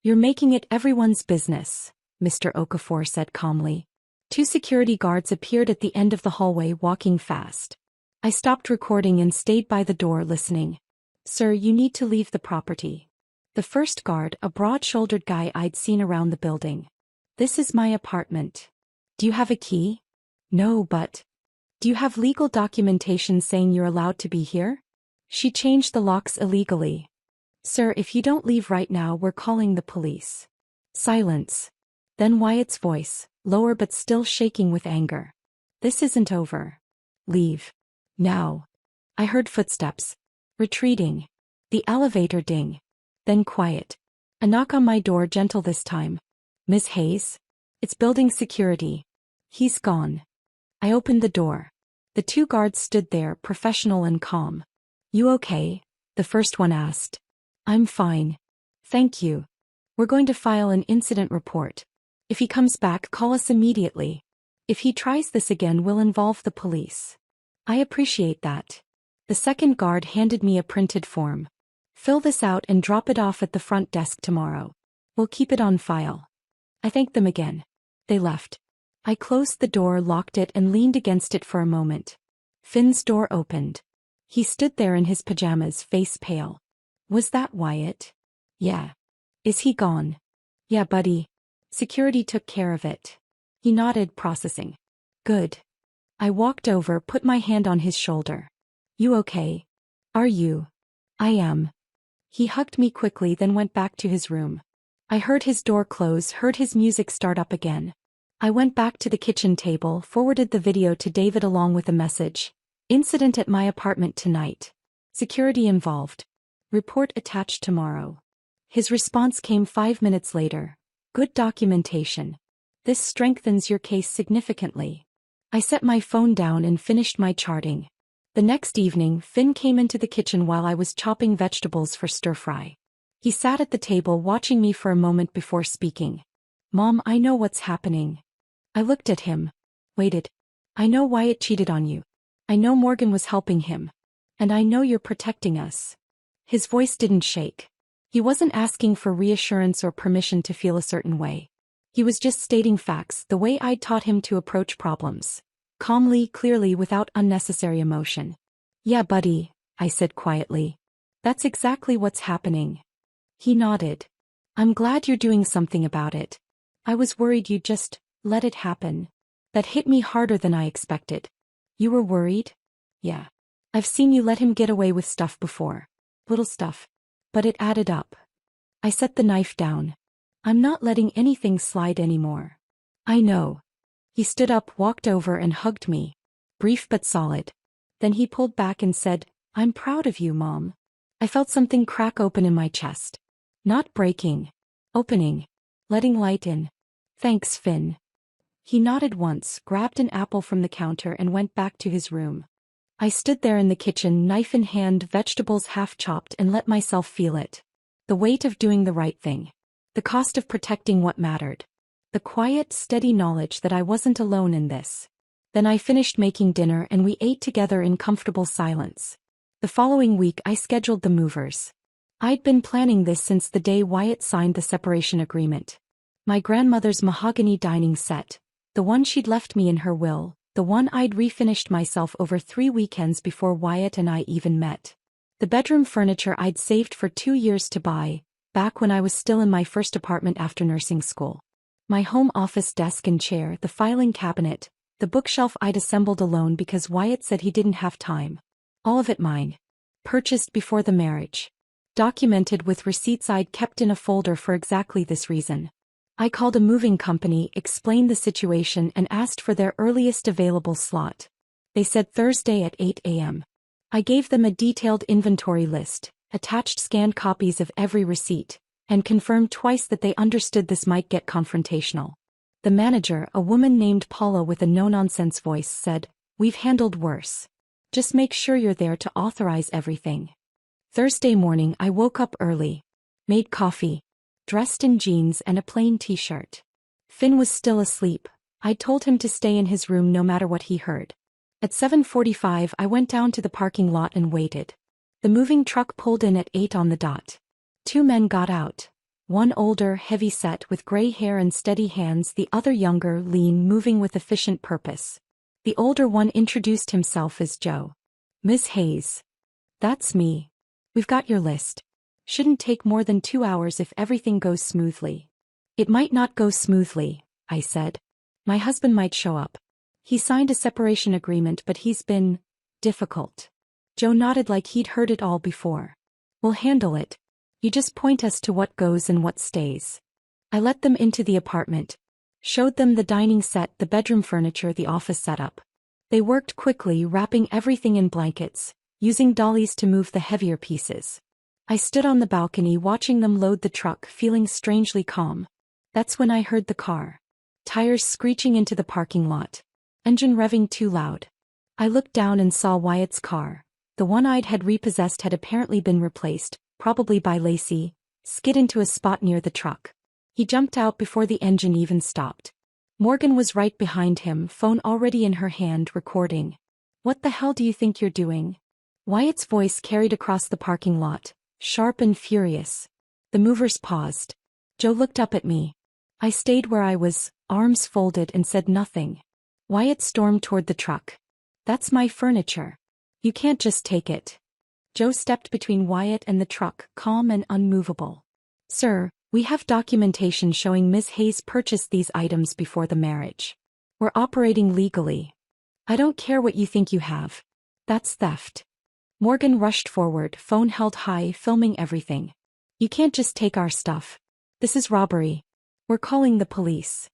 "You're making it everyone's business," Mr. Okafor said calmly. Two security guards appeared at the end of the hallway walking fast. I stopped recording and stayed by the door listening. "Sir, you need to leave the property." The first guard, a broad-shouldered guy I'd seen around the building. "This is my apartment. Do you have a key?" "No, but..." "Do you have legal documentation saying you're allowed to be here?" "She changed the locks illegally." "Sir, if you don't leave right now, we're calling the police." Silence. Then Wyatt's voice, lower but still shaking with anger. "This isn't over. Leave. Now." I heard footsteps. Retreating. The elevator ding. Then quiet. A knock on my door, gentle this time. "Miss Hayes?" "It's building security." "He's gone." I opened the door. The two guards stood there, professional and calm. "You okay?" the first one asked. "I'm fine. Thank you. We're going to file an incident report. If he comes back, call us immediately. If he tries this again, we'll involve the police." "I appreciate that." The second guard handed me a printed form. "Fill this out and drop it off at the front desk tomorrow. We'll keep it on file." I thanked them again. They left. I closed the door, locked it, and leaned against it for a moment. Finn's door opened. He stood there in his pajamas, face pale. "Was that Wyatt?" "Yeah." "Is he gone?" "Yeah, buddy. Security took care of it." He nodded, processing. "Good." I walked over, put my hand on his shoulder. "You okay?" "Are you?" "I am." He hugged me quickly, then went back to his room. I heard his door close, heard his music start up again. I went back to the kitchen table, forwarded the video to David along with a message. "Incident at my apartment tonight. Security involved. Report attached tomorrow." His response came 5 minutes later. "Good documentation. This strengthens your case significantly." I set my phone down and finished my charting. The next evening, Finn came into the kitchen while I was chopping vegetables for stir-fry. He sat at the table watching me for a moment before speaking. "Mom, I know what's happening." I looked at him. Waited. "I know Wyatt cheated on you. I know Morgan was helping him. And I know you're protecting us." His voice didn't shake. He wasn't asking for reassurance or permission to feel a certain way. He was just stating facts, the way I'd taught him to approach problems. Calmly, clearly, without unnecessary emotion. "Yeah, buddy," I said quietly. "That's exactly what's happening." He nodded. "I'm glad you're doing something about it. I was worried you'd just let it happen." That hit me harder than I expected. "You were worried?" "Yeah. I've seen you let him get away with stuff before. Little stuff. But it added up." I set the knife down. "I'm not letting anything slide anymore." "I know." He stood up, walked over and hugged me. Brief but solid. Then he pulled back and said, "I'm proud of you, Mom." I felt something crack open in my chest. Not breaking. Opening. Letting light in. "Thanks, Finn." He nodded once, grabbed an apple from the counter and went back to his room. I stood there in the kitchen, knife in hand, vegetables half chopped, and let myself feel it. The weight of doing the right thing. The cost of protecting what mattered. The quiet, steady knowledge that I wasn't alone in this. Then I finished making dinner and we ate together in comfortable silence. The following week I scheduled the movers. I'd been planning this since the day Wyatt signed the separation agreement. My grandmother's mahogany dining set, the one she'd left me in her will, the one I'd refinished myself over 3 weekends before Wyatt and I even met. The bedroom furniture I'd saved for 2 years to buy, back when I was still in my first apartment after nursing school. My home office desk and chair, the filing cabinet, the bookshelf I'd assembled alone because Wyatt said he didn't have time. All of it mine. Purchased before the marriage. Documented with receipts I'd kept in a folder for exactly this reason. I called a moving company, explained the situation, and asked for their earliest available slot. They said Thursday at 8 a.m. I gave them a detailed inventory list, attached scanned copies of every receipt, and confirmed twice that they understood this might get confrontational. The manager, a woman named Paula with a no-nonsense voice, said, "We've handled worse. Just make sure you're there to authorize everything." Thursday morning I woke up early. Made coffee. Dressed in jeans and a plain t-shirt. Finn was still asleep. I told him to stay in his room no matter what he heard. At 7:45 I went down to the parking lot and waited. The moving truck pulled in at 8 on the dot. 2 men got out. One older, heavy-set with gray hair and steady hands, the other younger, lean, moving with efficient purpose. The older one introduced himself as Joe. "Miss Hayes." "That's me. We've got your list. Shouldn't take more than 2 hours if everything goes smoothly." "It might not go smoothly," I said. "My husband might show up. He signed a separation agreement, but he's been difficult." Joe nodded like he'd heard it all before. "We'll handle it. You just point us to what goes and what stays." I let them into the apartment. Showed them the dining set, the bedroom furniture, the office setup. They worked quickly, wrapping everything in blankets, using dollies to move the heavier pieces. I stood on the balcony watching them load the truck, feeling strangely calm. That's when I heard the car. Tires screeching into the parking lot. Engine revving too loud. I looked down and saw Wyatt's car. The one I'd had repossessed had apparently been replaced, probably by Lacey, skid into a spot near the truck. He jumped out before the engine even stopped. Morgan was right behind him, phone already in her hand, recording. "What the hell do you think you're doing?" Wyatt's voice carried across the parking lot, sharp and furious. The movers paused. Joe looked up at me. I stayed where I was, arms folded, and said nothing. Wyatt stormed toward the truck. "That's my furniture. You can't just take it." Joe stepped between Wyatt and the truck, calm and unmovable. "Sir, we have documentation showing Ms. Hayes purchased these items before the marriage. We're operating legally." "I don't care what you think you have. That's theft." Morgan rushed forward, phone held high, filming everything. "You can't just take our stuff. This is robbery. We're calling the police."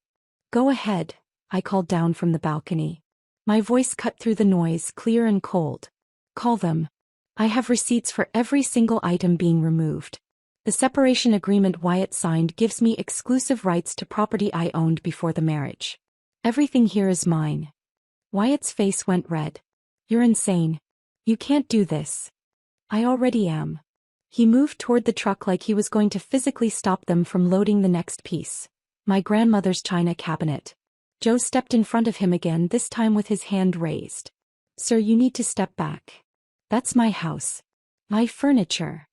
"Go ahead," I called down from the balcony. My voice cut through the noise, clear and cold. "Call them. I have receipts for every single item being removed. The separation agreement Wyatt signed gives me exclusive rights to property I owned before the marriage. Everything here is mine." Wyatt's face went red. "You're insane. You can't do this." "I already am." He moved toward the truck like he was going to physically stop them from loading the next piece. My grandmother's china cabinet. Joe stepped in front of him again, this time with his hand raised. "Sir, you need to step back. That's my house. My furniture."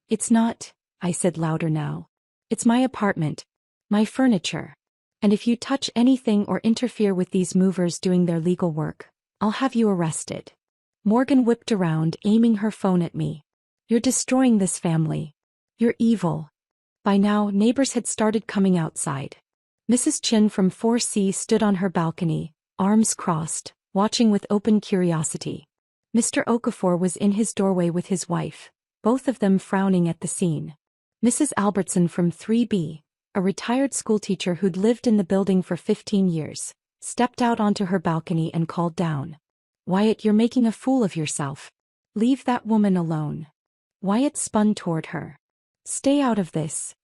"It's not," I said louder now. "It's my apartment. My furniture. And if you touch anything or interfere with these movers doing their legal work, I'll have you arrested." Morgan whipped around, aiming her phone at me. "You're destroying this family. You're evil." By now, neighbors had started coming outside. Mrs. Chin from 4C stood on her balcony, arms crossed, watching with open curiosity. Mr. Okafor was in his doorway with his wife, both of them frowning at the scene. Mrs. Albertson from 3B, a retired schoolteacher who'd lived in the building for 15 years, stepped out onto her balcony and called down. "Wyatt, you're making a fool of yourself. Leave that woman alone." Wyatt spun toward her. "Stay out of this."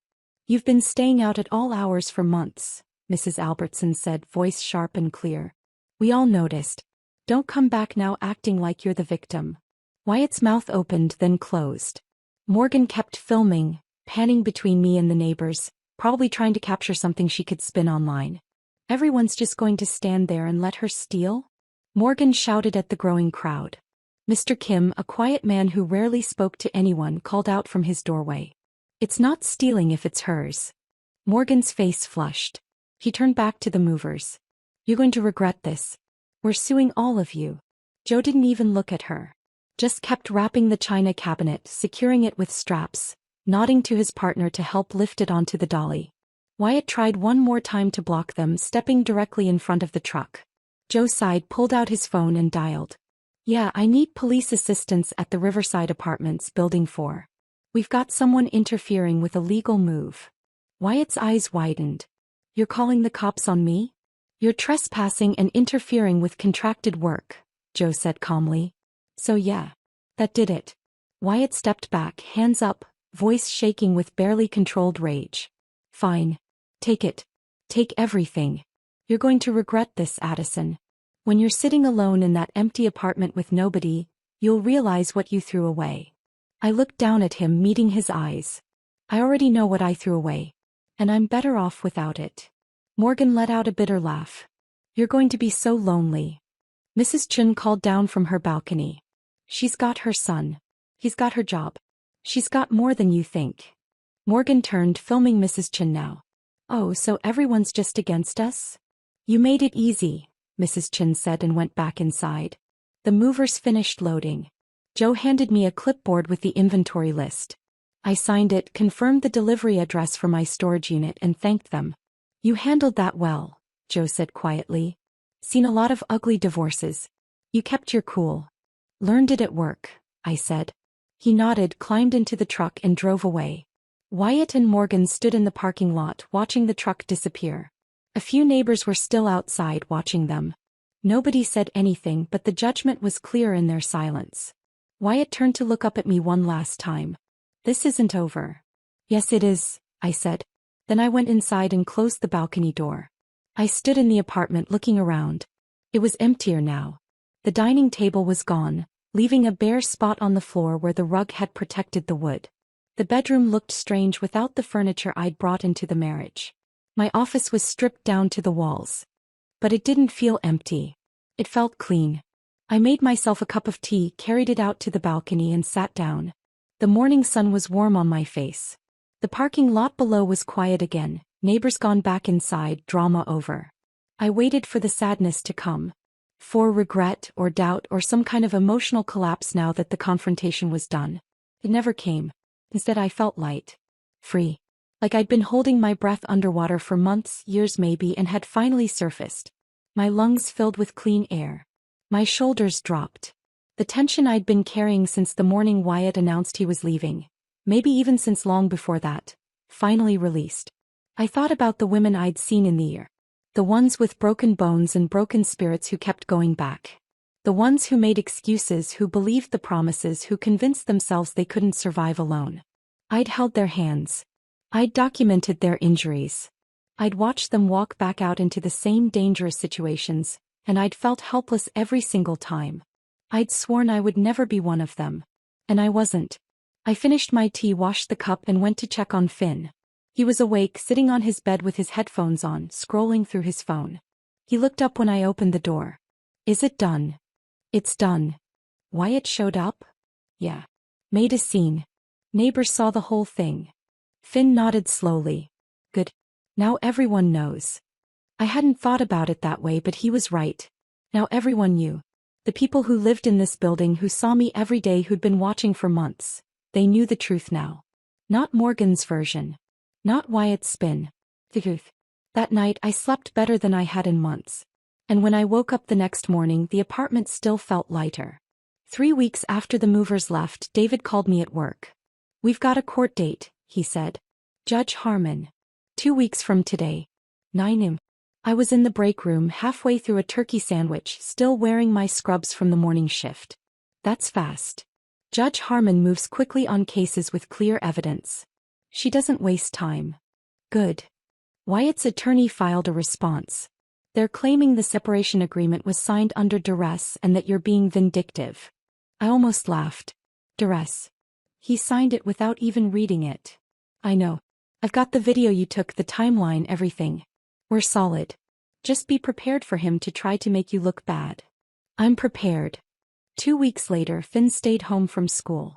"You've been staying out at all hours for months," Mrs. Albertson said, voice sharp and clear. "We all noticed. Don't come back now acting like you're the victim." Wyatt's mouth opened, then closed. Morgan kept filming, panning between me and the neighbors, probably trying to capture something she could spin online. "Everyone's just going to stand there and let her steal?" Morgan shouted at the growing crowd. Mr. Kim, a quiet man who rarely spoke to anyone, called out from his doorway. "It's not stealing if it's hers." Morgan's face flushed. He turned back to the movers. "You're going to regret this. We're suing all of you." Joe didn't even look at her. Just kept wrapping the china cabinet, securing it with straps, nodding to his partner to help lift it onto the dolly. Wyatt tried one more time to block them, stepping directly in front of the truck. Joe sighed, pulled out his phone and dialed. "Yeah, I need police assistance at the Riverside Apartments, Building 4. We've got someone interfering with a legal move." Wyatt's eyes widened. "You're calling the cops on me?" "You're trespassing and interfering with contracted work," Joe said calmly. "So yeah, that did it." Wyatt stepped back, hands up, voice shaking with barely controlled rage. "Fine. Take it. Take everything. You're going to regret this, Addison. When you're sitting alone in that empty apartment with nobody, you'll realize what you threw away." I looked down at him, meeting his eyes. "I already know what I threw away. And I'm better off without it." Morgan let out a bitter laugh. "You're going to be so lonely." Mrs. Chun called down from her balcony. "She's got her son. He's got her job. She's got more than you think." Morgan turned, filming Mrs. Chin now. "Oh, so everyone's just against us?" "You made it easy," Mrs. Chin said and went back inside. The movers finished loading. Joe handed me a clipboard with the inventory list. I signed it, confirmed the delivery address for my storage unit, and thanked them. "You handled that well," Joe said quietly. "Seen a lot of ugly divorces. You kept your cool." "Learned it at work," I said. He nodded, climbed into the truck and drove away. Wyatt and Morgan stood in the parking lot watching the truck disappear. A few neighbors were still outside watching them. Nobody said anything, but the judgment was clear in their silence. Wyatt turned to look up at me one last time. "This isn't over." "Yes, it is," I said. Then I went inside and closed the balcony door. I stood in the apartment looking around. It was emptier now. The dining table was gone, leaving a bare spot on the floor where the rug had protected the wood. The bedroom looked strange without the furniture I'd brought into the marriage. My office was stripped down to the walls. But it didn't feel empty. It felt clean. I made myself a cup of tea, carried it out to the balcony and sat down. The morning sun was warm on my face. The parking lot below was quiet again, neighbors gone back inside, drama over. I waited for the sadness to come. For regret or doubt or some kind of emotional collapse now that the confrontation was done. It never came. Instead I felt light. Free. Like I'd been holding my breath underwater for months, years maybe, and had finally surfaced. My lungs filled with clean air. My shoulders dropped. The tension I'd been carrying since the morning Wyatt announced he was leaving, maybe even since long before that, finally released. I thought about the women I'd seen in the year. The ones with broken bones and broken spirits who kept going back. The ones who made excuses, who believed the promises, who convinced themselves they couldn't survive alone. I'd held their hands. I'd documented their injuries. I'd watched them walk back out into the same dangerous situations, and I'd felt helpless every single time. I'd sworn I would never be one of them. And I wasn't. I finished my tea, washed the cup, and went to check on Finn. He was awake, sitting on his bed with his headphones on, scrolling through his phone. He looked up when I opened the door. "Is it done?" "It's done." "Wyatt showed up?" "Yeah." "Made a scene." "Neighbors saw the whole thing." Finn nodded slowly. "Good. Now everyone knows." I hadn't thought about it that way, but he was right. Now everyone knew. The people who lived in this building, who saw me every day, who'd been watching for months. They knew the truth now. Not Morgan's version. Not Wyatt's spin. The truth. That night I slept better than I had in months. And when I woke up the next morning, the apartment still felt lighter. 3 weeks after the movers left, David called me at work. "We've got a court date," he said. "Judge Harmon. 2 weeks from today. 9 a.m. I was in the break room, halfway through a turkey sandwich, still wearing my scrubs from the morning shift. That's fast. Judge Harmon moves quickly on cases with clear evidence. She doesn't waste time. Good. Wyatt's attorney filed a response. They're claiming the separation agreement was signed under duress and that you're being vindictive. I almost laughed. Duress. He signed it without even reading it. I know. I've got the video you took, the timeline, everything. We're solid. Just be prepared for him to try to make you look bad. I'm prepared. 2 weeks later, Finn stayed home from school.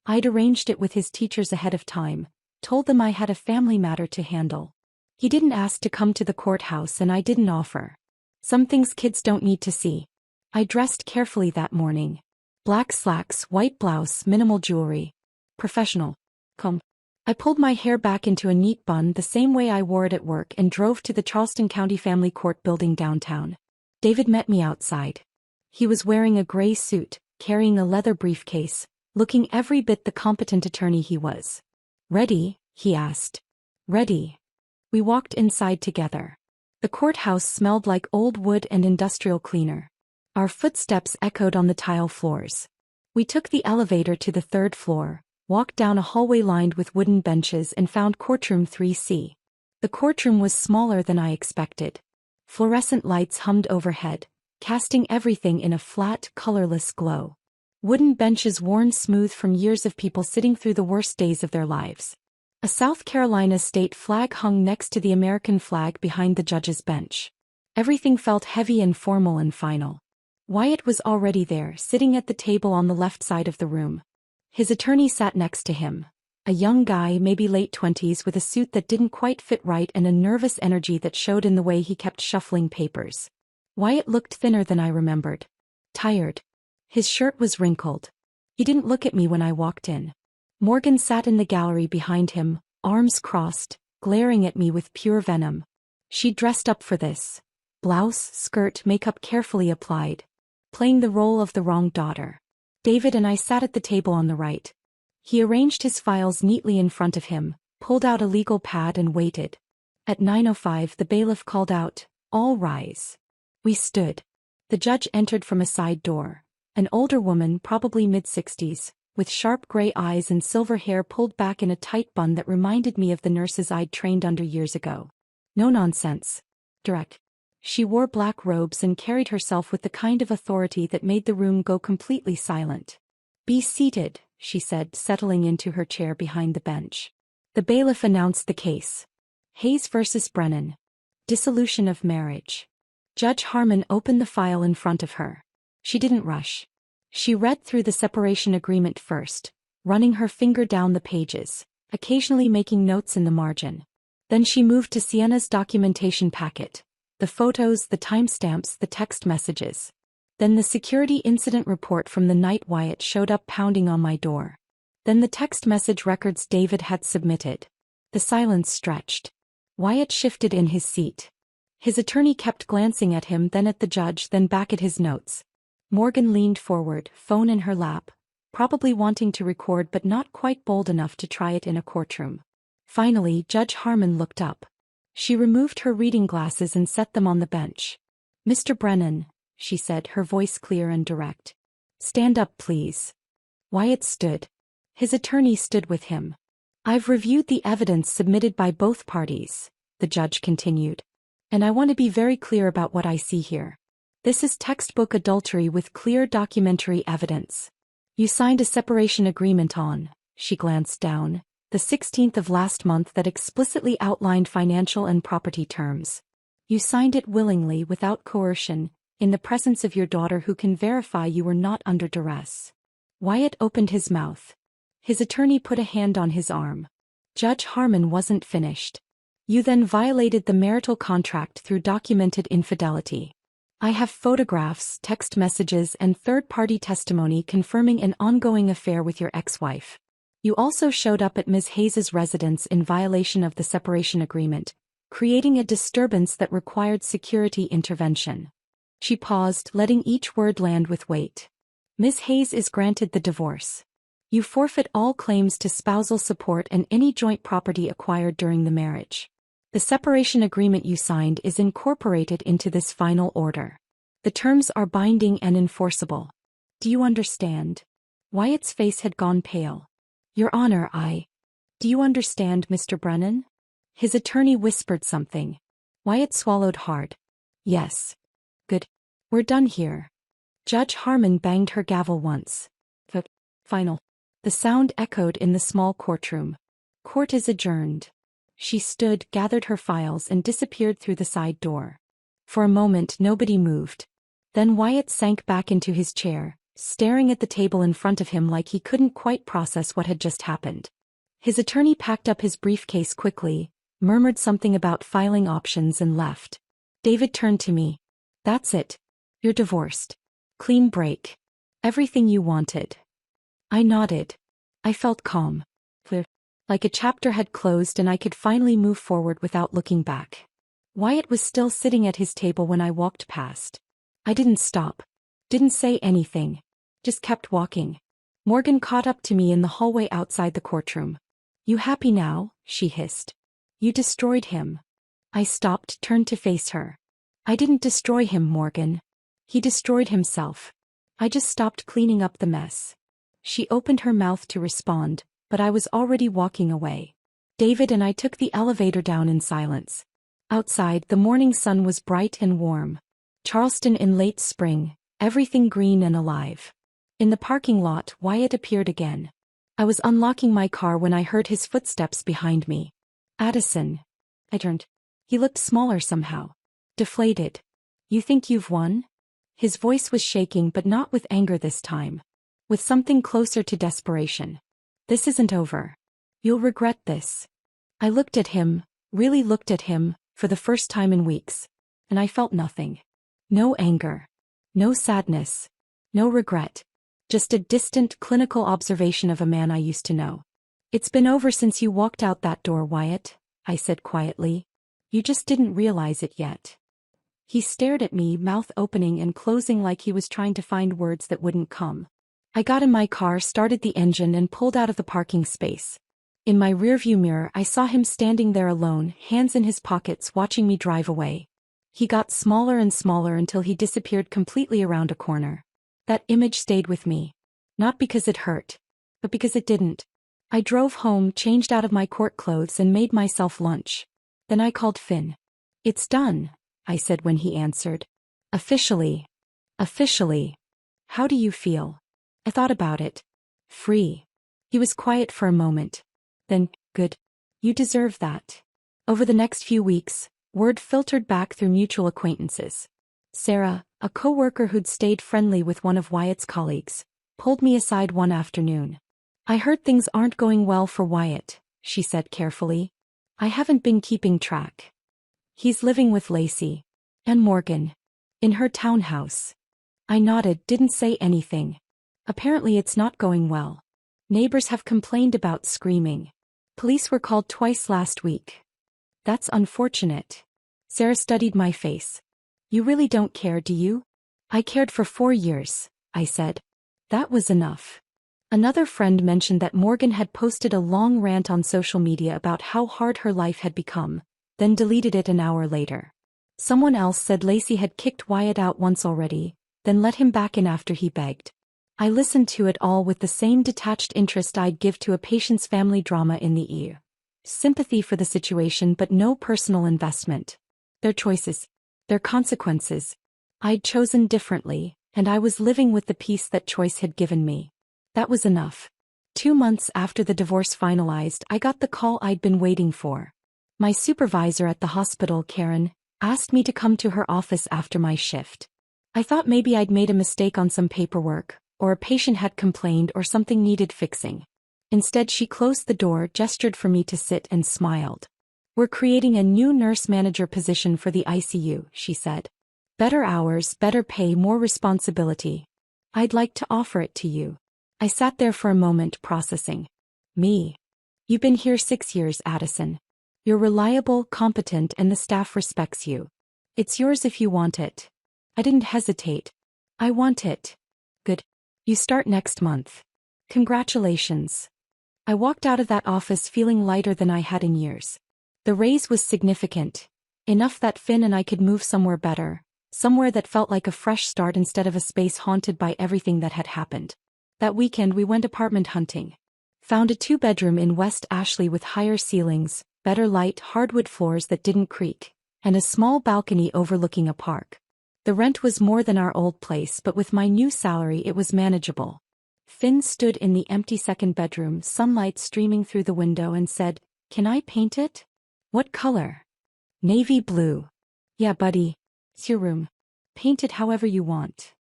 I'd arranged it with his teachers ahead of time, told them I had a family matter to handle. He didn't ask to come to the courthouse and I didn't offer. Some things kids don't need to see. I dressed carefully that morning. Black slacks, white blouse, minimal jewelry. Professional. Comb. I pulled my hair back into a neat bun the same way I wore it at work and drove to the Charleston County Family Court building downtown. David met me outside. He was wearing a gray suit, carrying a leather briefcase, looking every bit the competent attorney he was. "Ready?" he asked. "Ready." We walked inside together. The courthouse smelled like old wood and industrial cleaner. Our footsteps echoed on the tile floors. We took the elevator to the 3rd floor, walked down a hallway lined with wooden benches and found courtroom 3C. The courtroom was smaller than I expected. Fluorescent lights hummed overhead, casting everything in a flat, colorless glow. Wooden benches worn smooth from years of people sitting through the worst days of their lives. A South Carolina state flag hung next to the American flag behind the judge's bench. Everything felt heavy and formal and final. Wyatt was already there, sitting at the table on the left side of the room. His attorney sat next to him, A young guy, maybe late 20s, with a suit that didn't quite fit right and a nervous energy that showed in the way he kept shuffling papers. Wyatt looked thinner than I remembered. Tired. His shirt was wrinkled. He didn't look at me when I walked in. Morgan sat in the gallery behind him, arms crossed, glaring at me with pure venom. She'd dressed up for this. Blouse, skirt, makeup carefully applied. Playing the role of the wrong daughter. David and I sat at the table on the right. He arranged his files neatly in front of him, pulled out a legal pad and waited. At 9:05 the bailiff called out, "All rise." We stood. The judge entered from a side door. An older woman, probably mid-60s, with sharp gray eyes and silver hair pulled back in a tight bun that reminded me of the nurses I'd trained under years ago. No nonsense. Direct. She wore black robes and carried herself with the kind of authority that made the room go completely silent. "Be seated," she said, settling into her chair behind the bench. The bailiff announced the case. Hayes versus Brennan. Dissolution of marriage. Judge Harmon opened the file in front of her. She didn't rush. She read through the separation agreement first, running her finger down the pages, occasionally making notes in the margin. Then she moved to Sienna's documentation packet. The photos, the timestamps, the text messages. Then the security incident report from the night Wyatt showed up pounding on my door. Then the text message records David had submitted. The silence stretched. Wyatt shifted in his seat. His attorney kept glancing at him, then at the judge, then back at his notes. Morgan leaned forward, phone in her lap, probably wanting to record but not quite bold enough to try it in a courtroom. Finally, Judge Harmon looked up. She removed her reading glasses and set them on the bench. "Mr. Brennan," she said, her voice clear and direct. "Stand up, please." Wyatt stood. His attorney stood with him. "I've reviewed the evidence submitted by both parties," the judge continued. "And I want to be very clear about what I see here. This is textbook adultery with clear documentary evidence. You signed a separation agreement on," she glanced down, "the 16th of last month that explicitly outlined financial and property terms. You signed it willingly, without coercion, in the presence of your daughter who can verify you were not under duress." Wyatt opened his mouth. His attorney put a hand on his arm. Judge Harmon wasn't finished. "You then violated the marital contract through documented infidelity. I have photographs, text messages, and third-party testimony confirming an ongoing affair with your ex-wife. You also showed up at Ms. Hayes's residence in violation of the separation agreement, creating a disturbance that required security intervention." She paused, letting each word land with weight. "Ms. Hayes is granted the divorce. You forfeit all claims to spousal support and any joint property acquired during the marriage. The separation agreement you signed is incorporated into this final order. The terms are binding and enforceable. Do you understand?" Wyatt's face had gone pale. "Your Honor, Do you understand, Mr. Brennan?" His attorney whispered something. Wyatt swallowed hard. "Yes." "Good. We're done here." Judge Harmon banged her gavel once. "The final." The sound echoed in the small courtroom. "Court is adjourned." She stood, gathered her files, and disappeared through the side door. For a moment nobody moved. Then Wyatt sank back into his chair, staring at the table in front of him like he couldn't quite process what had just happened. His attorney packed up his briefcase quickly, murmured something about filing options and left. David turned to me. "That's it. You're divorced. Clean break. Everything you wanted." I nodded. I felt calm. Clear. Like a chapter had closed and I could finally move forward without looking back. Wyatt was still sitting at his table when I walked past. I didn't stop. Didn't say anything. Just kept walking. Morgan caught up to me in the hallway outside the courtroom. "You happy now?" she hissed. "You destroyed him." I stopped, turned to face her. "I didn't destroy him, Morgan. He destroyed himself. I just stopped cleaning up the mess." She opened her mouth to respond, but I was already walking away. David and I took the elevator down in silence. Outside, the morning sun was bright and warm. Charleston in late spring, everything green and alive. In the parking lot, Wyatt appeared again. I was unlocking my car when I heard his footsteps behind me. "Addison." I turned. He looked smaller somehow. Deflated. "You think you've won?" His voice was shaking, but not with anger this time. With something closer to desperation. "This isn't over." You'll regret this. I looked at him, really looked at him, for the first time in weeks. And I felt nothing. No anger. No sadness. No regret. Just a distant clinical observation of a man I used to know. It's been over since you walked out that door, Wyatt, I said quietly. You just didn't realize it yet. He stared at me, mouth opening and closing like he was trying to find words that wouldn't come. I got in my car, started the engine and pulled out of the parking space. In my rearview mirror I saw him standing there alone, hands in his pockets, watching me drive away. He got smaller and smaller until he disappeared completely around a corner. That image stayed with me. Not because it hurt, but because it didn't. I drove home, changed out of my court clothes and made myself lunch. Then I called Finn. It's done, I said when he answered. Officially. Officially. How do you feel? I thought about it. Free. He was quiet for a moment. Then, good. You deserve that. Over the next few weeks, word filtered back through mutual acquaintances. Sarah, a co-worker who'd stayed friendly with one of Wyatt's colleagues, pulled me aside one afternoon. I heard things aren't going well for Wyatt, she said carefully. I haven't been keeping track. He's living with Lacey. And Morgan. In her townhouse. I nodded, didn't say anything. Apparently it's not going well. Neighbors have complained about screaming. Police were called twice last week. That's unfortunate. Sarah studied my face. You really don't care, do you? I cared for 4 years, I said. That was enough. Another friend mentioned that Morgan had posted a long rant on social media about how hard her life had become, then deleted it an hour later. Someone else said Lacey had kicked Wyatt out once already, then let him back in after he begged. I listened to it all with the same detached interest I'd give to a patient's family drama in the ER. Sympathy for the situation but no personal investment. Their choices. Their consequences. I'd chosen differently, and I was living with the peace that choice had given me. That was enough. 2 months after the divorce finalized, I got the call I'd been waiting for. My supervisor at the hospital, Karen, asked me to come to her office after my shift. I thought maybe I'd made a mistake on some paperwork, or a patient had complained or something needed fixing. Instead, she closed the door, gestured for me to sit and smiled. We're creating a new nurse manager position for the ICU, she said. Better hours, better pay, more responsibility. I'd like to offer it to you. I sat there for a moment, processing. Me. You've been here 6 years, Addison. You're reliable, competent, and the staff respects you. It's yours if you want it. I didn't hesitate. I want it. Good. You start next month. Congratulations. I walked out of that office feeling lighter than I had in years. The raise was significant. Enough that Finn and I could move somewhere better. Somewhere that felt like a fresh start instead of a space haunted by everything that had happened. That weekend we went apartment hunting. Found a 2-bedroom in West Ashley with higher ceilings, better light, hardwood floors that didn't creak, and a small balcony overlooking a park. The rent was more than our old place, but with my new salary it was manageable. Finn stood in the empty second bedroom, sunlight streaming through the window, and said, "Can I paint it?" "What color?" "Navy blue." "Yeah, buddy. It's your room. Paint it however you want."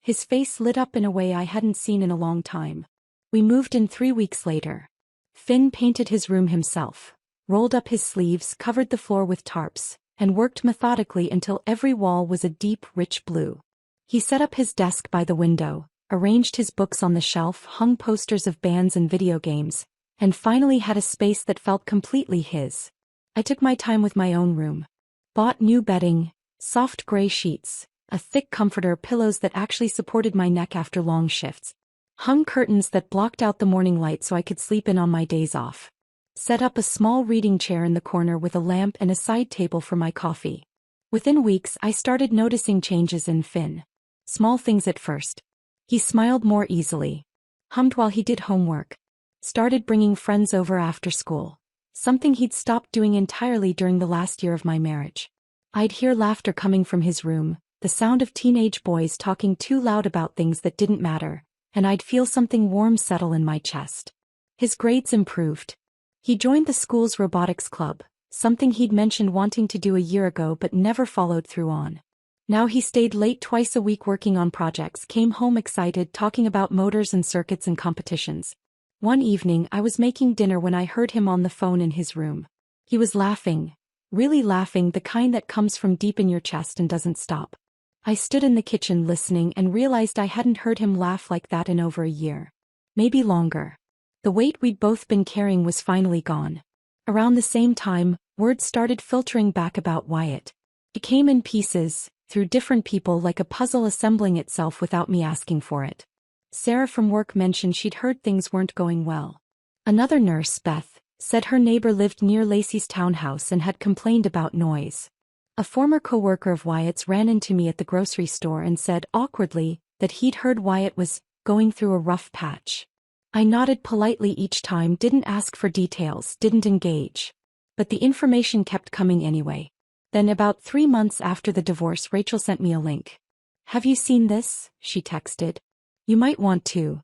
His face lit up in a way I hadn't seen in a long time. We moved in 3 weeks later. Finn painted his room himself, rolled up his sleeves, covered the floor with tarps, and worked methodically until every wall was a deep, rich blue. He set up his desk by the window, arranged his books on the shelf, hung posters of bands and video games, and finally had a space that felt completely his. I took my time with my own room. Bought new bedding, soft gray sheets, a thick comforter, pillows that actually supported my neck after long shifts. Hung curtains that blocked out the morning light so I could sleep in on my days off. Set up a small reading chair in the corner with a lamp and a side table for my coffee. Within weeks I started noticing changes in Finn. Small things at first. He smiled more easily. Hummed while he did homework. Started bringing friends over after school. Something he'd stopped doing entirely during the last year of my marriage. I'd hear laughter coming from his room, the sound of teenage boys talking too loud about things that didn't matter, and I'd feel something warm settle in my chest. His grades improved. He joined the school's robotics club, something he'd mentioned wanting to do a year ago but never followed through on. Now he stayed late twice a week working on projects, came home excited, talking about motors and circuits and competitions. One evening I was making dinner when I heard him on the phone in his room. He was laughing. Really laughing, the kind that comes from deep in your chest and doesn't stop. I stood in the kitchen listening and realized I hadn't heard him laugh like that in over a year. Maybe longer. The weight we'd both been carrying was finally gone. Around the same time, word started filtering back about Wyatt. It came in pieces, through different people like a puzzle assembling itself without me asking for it. Sarah from work mentioned she'd heard things weren't going well. Another nurse, Beth, said her neighbor lived near Lacey's townhouse and had complained about noise. A former co-worker of Wyatt's ran into me at the grocery store and said awkwardly that he'd heard Wyatt was going through a rough patch. I nodded politely each time, didn't ask for details, didn't engage. But the information kept coming anyway. Then about 3 months after the divorce, Rachel sent me a link. "Have you seen this?" she texted. "You might want to."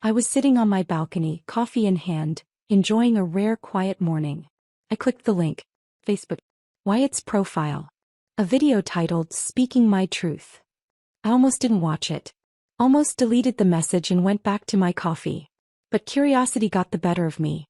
I was sitting on my balcony, coffee in hand, enjoying a rare quiet morning. I clicked the link. Facebook. Wyatt's profile. A video titled "Speaking My Truth." I almost didn't watch it. Almost deleted the message and went back to my coffee. But curiosity got the better of me.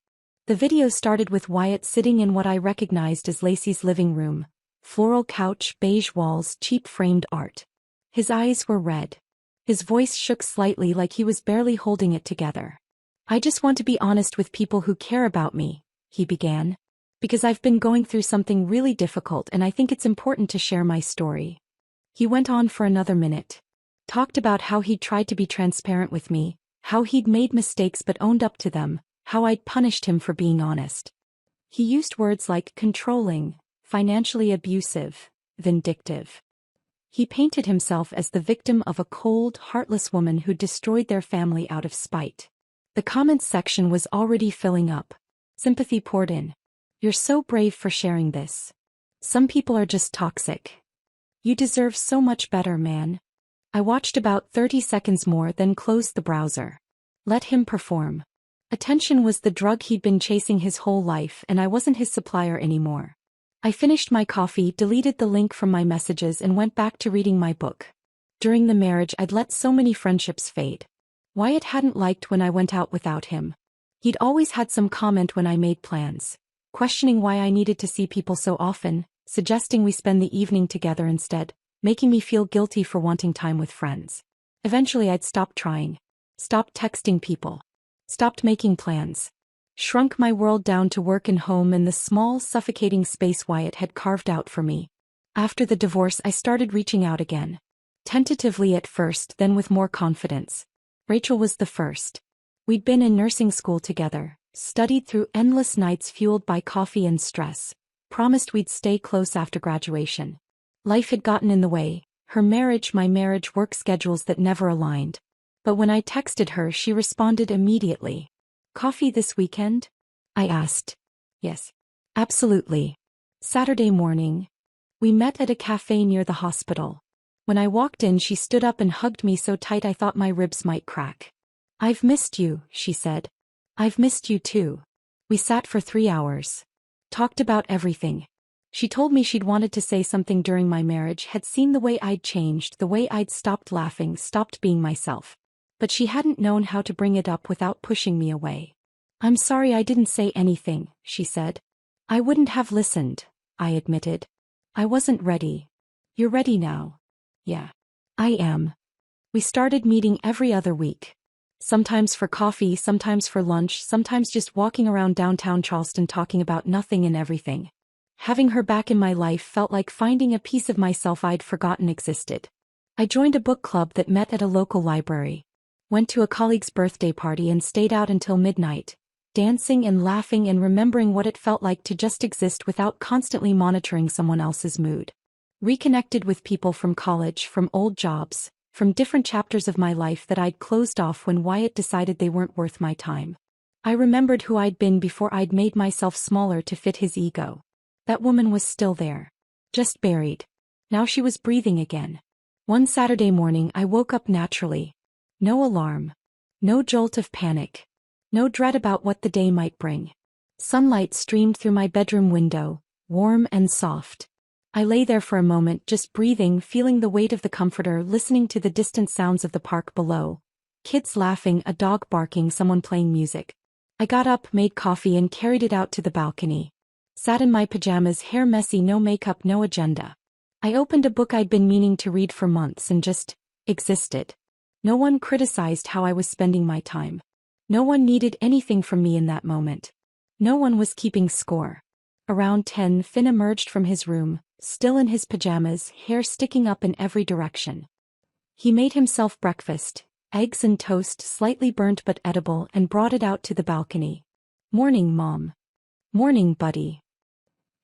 The video started with Wyatt sitting in what I recognized as Lacey's living room. Floral couch, beige walls, cheap framed art. His eyes were red. His voice shook slightly like he was barely holding it together. "I just want to be honest with people who care about me," he began. "Because I've been going through something really difficult and I think it's important to share my story." He went on for another minute. Talked about how he'd tried to be transparent with me, how he'd made mistakes but owned up to them, how I'd punished him for being honest. He used words like controlling, financially abusive, vindictive. He painted himself as the victim of a cold, heartless woman who destroyed their family out of spite. The comments section was already filling up. Sympathy poured in. "You're so brave for sharing this. Some people are just toxic. You deserve so much better, man." I watched about 30 seconds more, then closed the browser. Let him perform. Attention was the drug he'd been chasing his whole life, and I wasn't his supplier anymore. I finished my coffee, deleted the link from my messages, and went back to reading my book. During the marriage, I'd let so many friendships fade. Wyatt hadn't liked when I went out without him. He'd always had some comment when I made plans, questioning why I needed to see people so often, suggesting we spend the evening together instead, making me feel guilty for wanting time with friends. Eventually I'd stopped trying. Stopped texting people. Stopped making plans. Shrunk my world down to work and home in the small, suffocating space Wyatt had carved out for me. After the divorce, I started reaching out again. Tentatively at first, then with more confidence. Rachel was the first. We'd been in nursing school together, studied through endless nights fueled by coffee and stress, promised we'd stay close after graduation. Life had gotten in the way, her marriage, my marriage, work schedules that never aligned. But when I texted her, she responded immediately. "Coffee this weekend?" I asked. "Yes. Absolutely. Saturday morning." We met at a cafe near the hospital. When I walked in, she stood up and hugged me so tight I thought my ribs might crack. "I've missed you," she said. "I've missed you too." We sat for 3 hours. Talked about everything. She told me she'd wanted to say something during my marriage, had seen the way I'd changed, the way I'd stopped laughing, stopped being myself. But she hadn't known how to bring it up without pushing me away. "I'm sorry I didn't say anything," she said. "I wouldn't have listened," I admitted. "I wasn't ready." "You're ready now." "Yeah. I am." We started meeting every other week. Sometimes for coffee, sometimes for lunch, sometimes just walking around downtown Charleston talking about nothing and everything. Having her back in my life felt like finding a piece of myself I'd forgotten existed. I joined a book club that met at a local library. Went to a colleague's birthday party and stayed out until midnight, dancing and laughing and remembering what it felt like to just exist without constantly monitoring someone else's mood. Reconnected with people from college, from old jobs, from different chapters of my life that I'd closed off when Wyatt decided they weren't worth my time. I remembered who I'd been before I'd made myself smaller to fit his ego. That woman was still there. Just buried. Now she was breathing again. One Saturday morning I woke up naturally. No alarm. No jolt of panic. No dread about what the day might bring. Sunlight streamed through my bedroom window, warm and soft. I lay there for a moment, just breathing, feeling the weight of the comforter, listening to the distant sounds of the park below. Kids laughing, a dog barking, someone playing music. I got up, made coffee, and carried it out to the balcony. Sat in my pajamas, hair messy, no makeup, no agenda. I opened a book I'd been meaning to read for months and just existed. No one criticized how I was spending my time. No one needed anything from me in that moment. No one was keeping score. Around 10, Finn emerged from his room, still in his pajamas, hair sticking up in every direction. He made himself breakfast, eggs and toast, slightly burnt but edible, and brought it out to the balcony. "Morning, Mom." "Morning, buddy."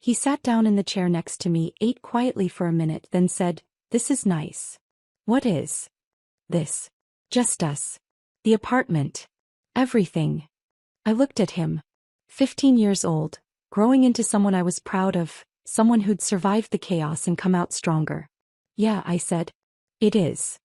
He sat down in the chair next to me, ate quietly for a minute, then said, "This is nice." "What is this?" "Just us. The apartment. Everything." I looked at him. 15 years old, growing into someone I was proud of, someone who'd survived the chaos and come out stronger. "Yeah," I said. "It is."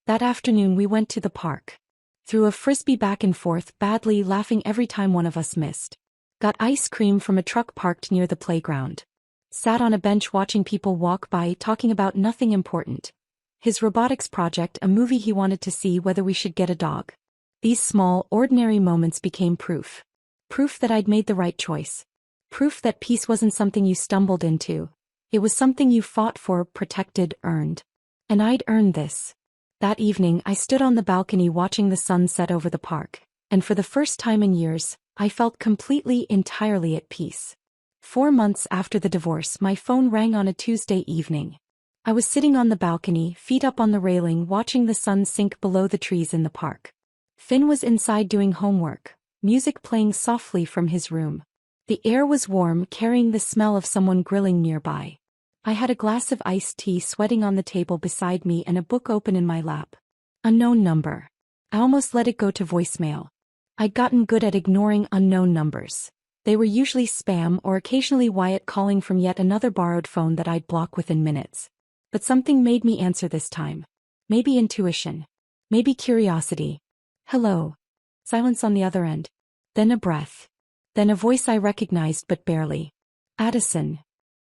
That afternoon we went to the park. Threw a frisbee back and forth, badly, laughing every time one of us missed. Got ice cream from a truck parked near the playground. Sat on a bench watching people walk by, talking about nothing important. His robotics project, a movie he wanted to see, whether we should get a dog. These small, ordinary moments became proof. Proof that I'd made the right choice. Proof that peace wasn't something you stumbled into. It was something you fought for, protected, earned. And I'd earned this. That evening, I stood on the balcony watching the sun set over the park, and for the first time in years, I felt completely, entirely at peace. 4 months after the divorce, my phone rang on a Tuesday evening. I was sitting on the balcony, feet up on the railing, watching the sun sink below the trees in the park. Finn was inside doing homework, music playing softly from his room. The air was warm, carrying the smell of someone grilling nearby. I had a glass of iced tea sweating on the table beside me and a book open in my lap. Unknown number. I almost let it go to voicemail. I'd gotten good at ignoring unknown numbers. They were usually spam or occasionally Wyatt calling from yet another borrowed phone that I'd block within minutes. But something made me answer this time. Maybe intuition. Maybe curiosity. "Hello." Silence on the other end. Then a breath. Then a voice I recognized but barely. "Addison."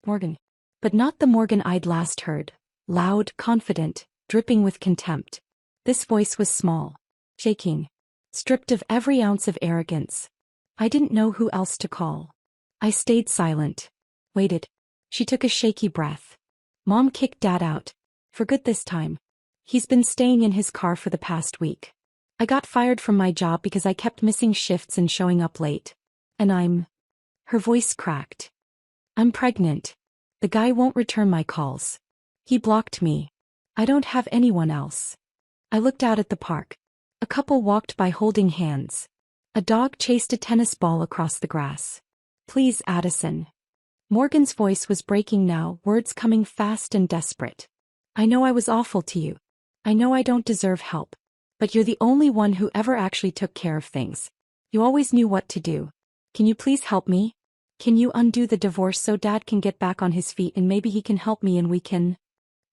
"Morgan." But not the Morgan I'd last heard. Loud, confident, dripping with contempt. This voice was small. Shaking. Stripped of every ounce of arrogance. I didn't know who else to call. I stayed silent. Waited. She took a shaky breath. "Mom kicked Dad out. For good this time. He's been staying in his car for the past week. I got fired from my job because I kept missing shifts and showing up late. And Her voice cracked. "I'm pregnant. The guy won't return my calls. He blocked me. I don't have anyone else." I looked out at the park. A couple walked by holding hands. A dog chased a tennis ball across the grass. "Please, Addison." Morgan's voice was breaking now, words coming fast and desperate. "I know I was awful to you. I know I don't deserve help. But you're the only one who ever actually took care of things. You always knew what to do. Can you please help me? Can you undo the divorce so Dad can get back on his feet and maybe he can help me and we can—"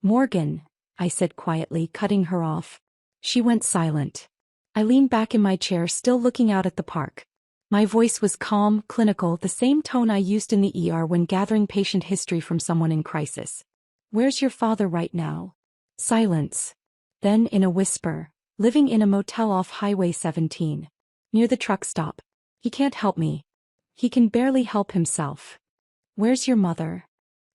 "Morgan," I said quietly, cutting her off. She went silent. I leaned back in my chair, still looking out at the park. My voice was calm, clinical, the same tone I used in the ER when gathering patient history from someone in crisis. "Where's your father right now?" Silence. Then, in a whisper, "Living in a motel off Highway 17. Near the truck stop. He can't help me. He can barely help himself." "Where's your mother?"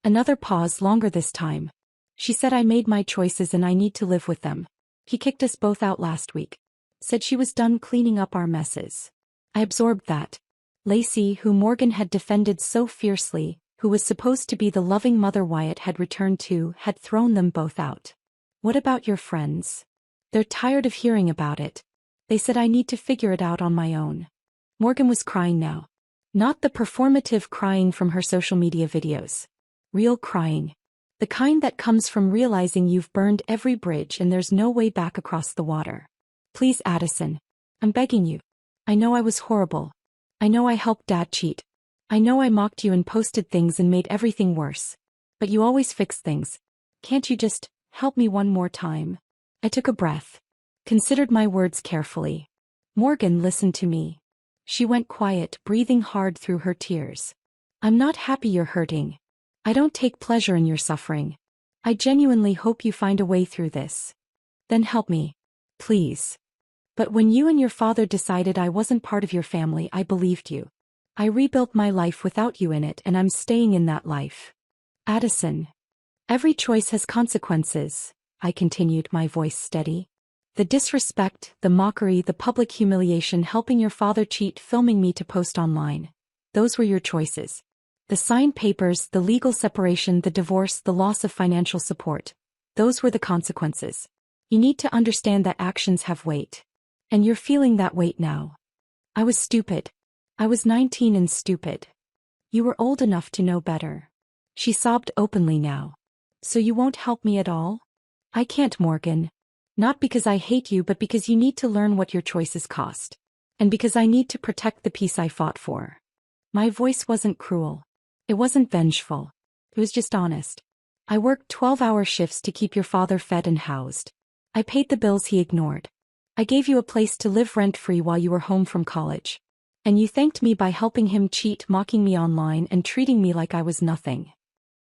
Another pause, longer this time. "She said I made my choices and I need to live with them. He kicked us both out last week. Said she was done cleaning up our messes." I absorbed that. Lacey, who Morgan had defended so fiercely, who was supposed to be the loving mother Wyatt had returned to, had thrown them both out. "What about your friends?" "They're tired of hearing about it. They said I need to figure it out on my own." Morgan was crying now. Not the performative crying from her social media videos. Real crying. The kind that comes from realizing you've burned every bridge and there's no way back across the water. "Please, Addison. I'm begging you. I know I was horrible. I know I helped Dad cheat. I know I mocked you and posted things and made everything worse. But you always fix things. Can't you just help me one more time?" I took a breath. Considered my words carefully. Morgan listened to me. She went quiet, breathing hard through her tears. "I'm not happy you're hurting. I don't take pleasure in your suffering. I genuinely hope you find a way through this. Then help me. Please." But when you and your father decided I wasn't part of your family, I believed you. I rebuilt my life without you in it, and I'm staying in that life. Addison. Every choice has consequences, I continued, my voice steady. The disrespect, the mockery, the public humiliation, helping your father cheat, filming me to post online. Those were your choices. The signed papers, the legal separation, the divorce, the loss of financial support. Those were the consequences. You need to understand that actions have weight. And you're feeling that weight now. I was stupid. I was 19 and stupid. You were old enough to know better. She sobbed openly now. So you won't help me at all? I can't, Morgan. Not because I hate you, but because you need to learn what your choices cost. And because I need to protect the peace I fought for. My voice wasn't cruel. It wasn't vengeful. It was just honest. I worked 12-hour shifts to keep your father fed and housed. I paid the bills he ignored. I gave you a place to live rent-free while you were home from college. And you thanked me by helping him cheat, mocking me online, and treating me like I was nothing.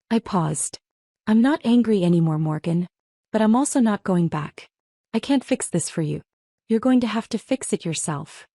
I paused. I'm not angry anymore, Morgan. But I'm also not going back. I can't fix this for you. You're going to have to fix it yourself.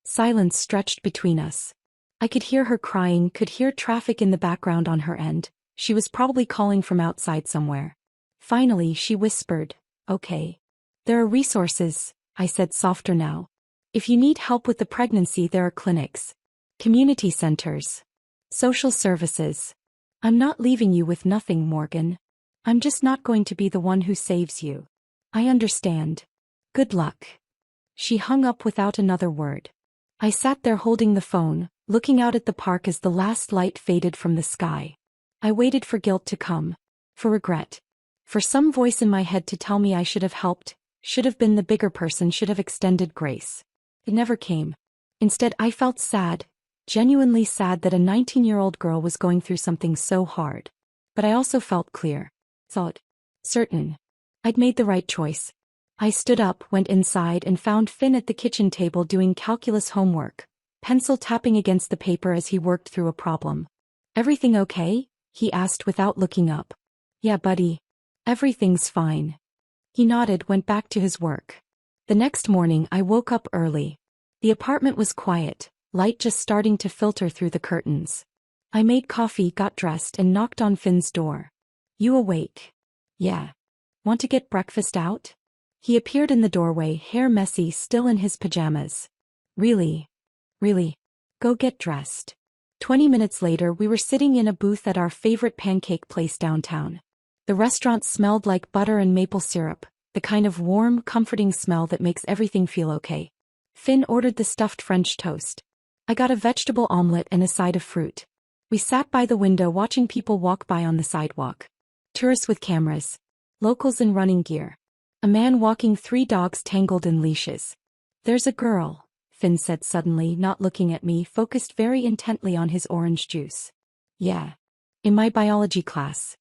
Silence stretched between us. I could hear her crying, could hear traffic in the background on her end. She was probably calling from outside somewhere. Finally, she whispered, "Okay. There are resources," I said softer now. "If you need help with the pregnancy, there are clinics, community centers, social services. I'm not leaving you with nothing, Morgan. I'm just not going to be the one who saves you. I understand. Good luck." She hung up without another word. I sat there holding the phone, looking out at the park as the last light faded from the sky. I waited for guilt to come, for regret, for some voice in my head to tell me I should have helped, should have been the bigger person, should have extended grace. It never came. Instead, I felt sad, genuinely sad that a 19-year-old girl was going through something so hard. But I also felt clear. Thought. Certain. I'd made the right choice. I stood up, went inside, and found Finn at the kitchen table doing calculus homework, pencil tapping against the paper as he worked through a problem. "Everything okay?" he asked without looking up. "Yeah, buddy. Everything's fine." He nodded, went back to his work. The next morning, I woke up early. The apartment was quiet, light just starting to filter through the curtains. I made coffee, got dressed, and knocked on Finn's door. "You awake?" "Yeah. Want to get breakfast out?" He appeared in the doorway, hair messy, still in his pajamas. Really? Really? Go get dressed." 20 minutes later, we were sitting in a booth at our favorite pancake place downtown. The restaurant smelled like butter and maple syrup, the kind of warm, comforting smell that makes everything feel okay. Finn ordered the stuffed French toast. I got a vegetable omelette and a side of fruit. We sat by the window watching people walk by on the sidewalk. Tourists with cameras. Locals in running gear. A man walking 3 dogs tangled in leashes. "There's a girl," Finn said suddenly, not looking at me, focused very intently on his orange juice. "Yeah. In my biology class.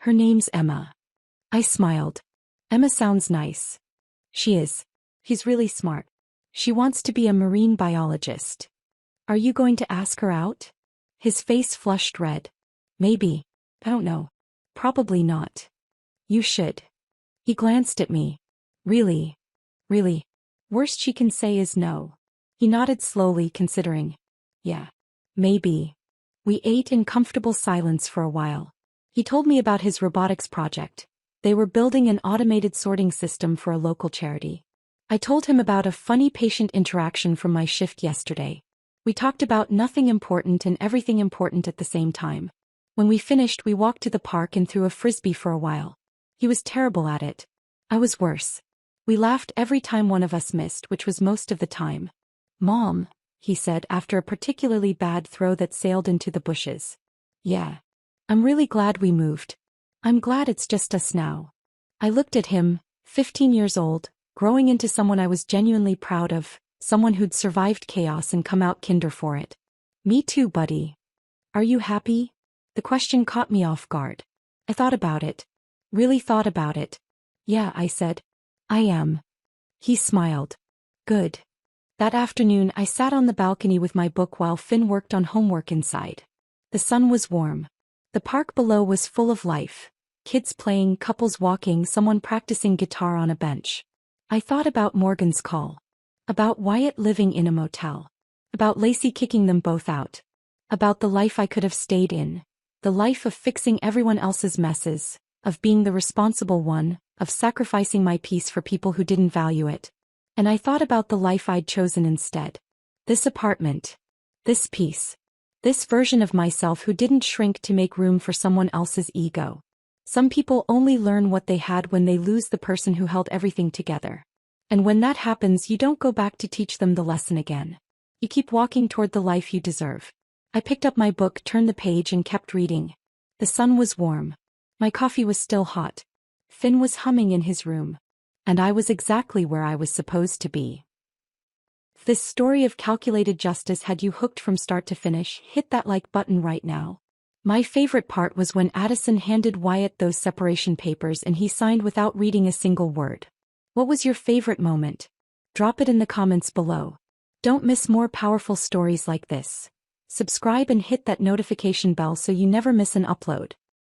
Her name's Emma." I smiled. "Emma sounds nice." "She is. She's really smart. She wants to be a marine biologist." "Are you going to ask her out?" His face flushed red. "Maybe. I don't know. Probably not." "You should." He glanced at me. "Really? Really? Worst she can say is no." He nodded slowly, considering. "Yeah. Maybe." We ate in comfortable silence for a while. He told me about his robotics project. They were building an automated sorting system for a local charity. I told him about a funny patient interaction from my shift yesterday. We talked about nothing important and everything important at the same time. When we finished, we walked to the park and threw a frisbee for a while. He was terrible at it. I was worse. We laughed every time one of us missed, which was most of the time. "Mom," he said after a particularly bad throw that sailed into the bushes. "Yeah. I'm really glad we moved. I'm glad it's just us now." I looked at him, 15 years old, growing into someone I was genuinely proud of, someone who'd survived chaos and come out kinder for it. "Me too, buddy." "Are you happy?" The question caught me off guard. I thought about it. Really thought about it. "Yeah," I said. "I am." He smiled. "Good." That afternoon, I sat on the balcony with my book while Finn worked on homework inside. The sun was warm. The park below was full of life. Kids playing, couples walking, someone practicing guitar on a bench. I thought about Morgan's call. About Wyatt living in a motel. About Lacey kicking them both out. About the life I could have stayed in. The life of fixing everyone else's messes, of being the responsible one, of sacrificing my peace for people who didn't value it. And I thought about the life I'd chosen instead. This apartment. This peace. This version of myself who didn't shrink to make room for someone else's ego. Some people only learn what they had when they lose the person who held everything together. And when that happens, you don't go back to teach them the lesson again. You keep walking toward the life you deserve. I picked up my book, turned the page, and kept reading. The sun was warm. My coffee was still hot. Finn was humming in his room. And I was exactly where I was supposed to be. If this story of calculated justice had you hooked from start to finish, hit that like button right now. My favorite part was when Addison handed Wyatt those separation papers and he signed without reading a single word. What was your favorite moment? Drop it in the comments below. Don't miss more powerful stories like this. Subscribe and hit that notification bell so you never miss an upload.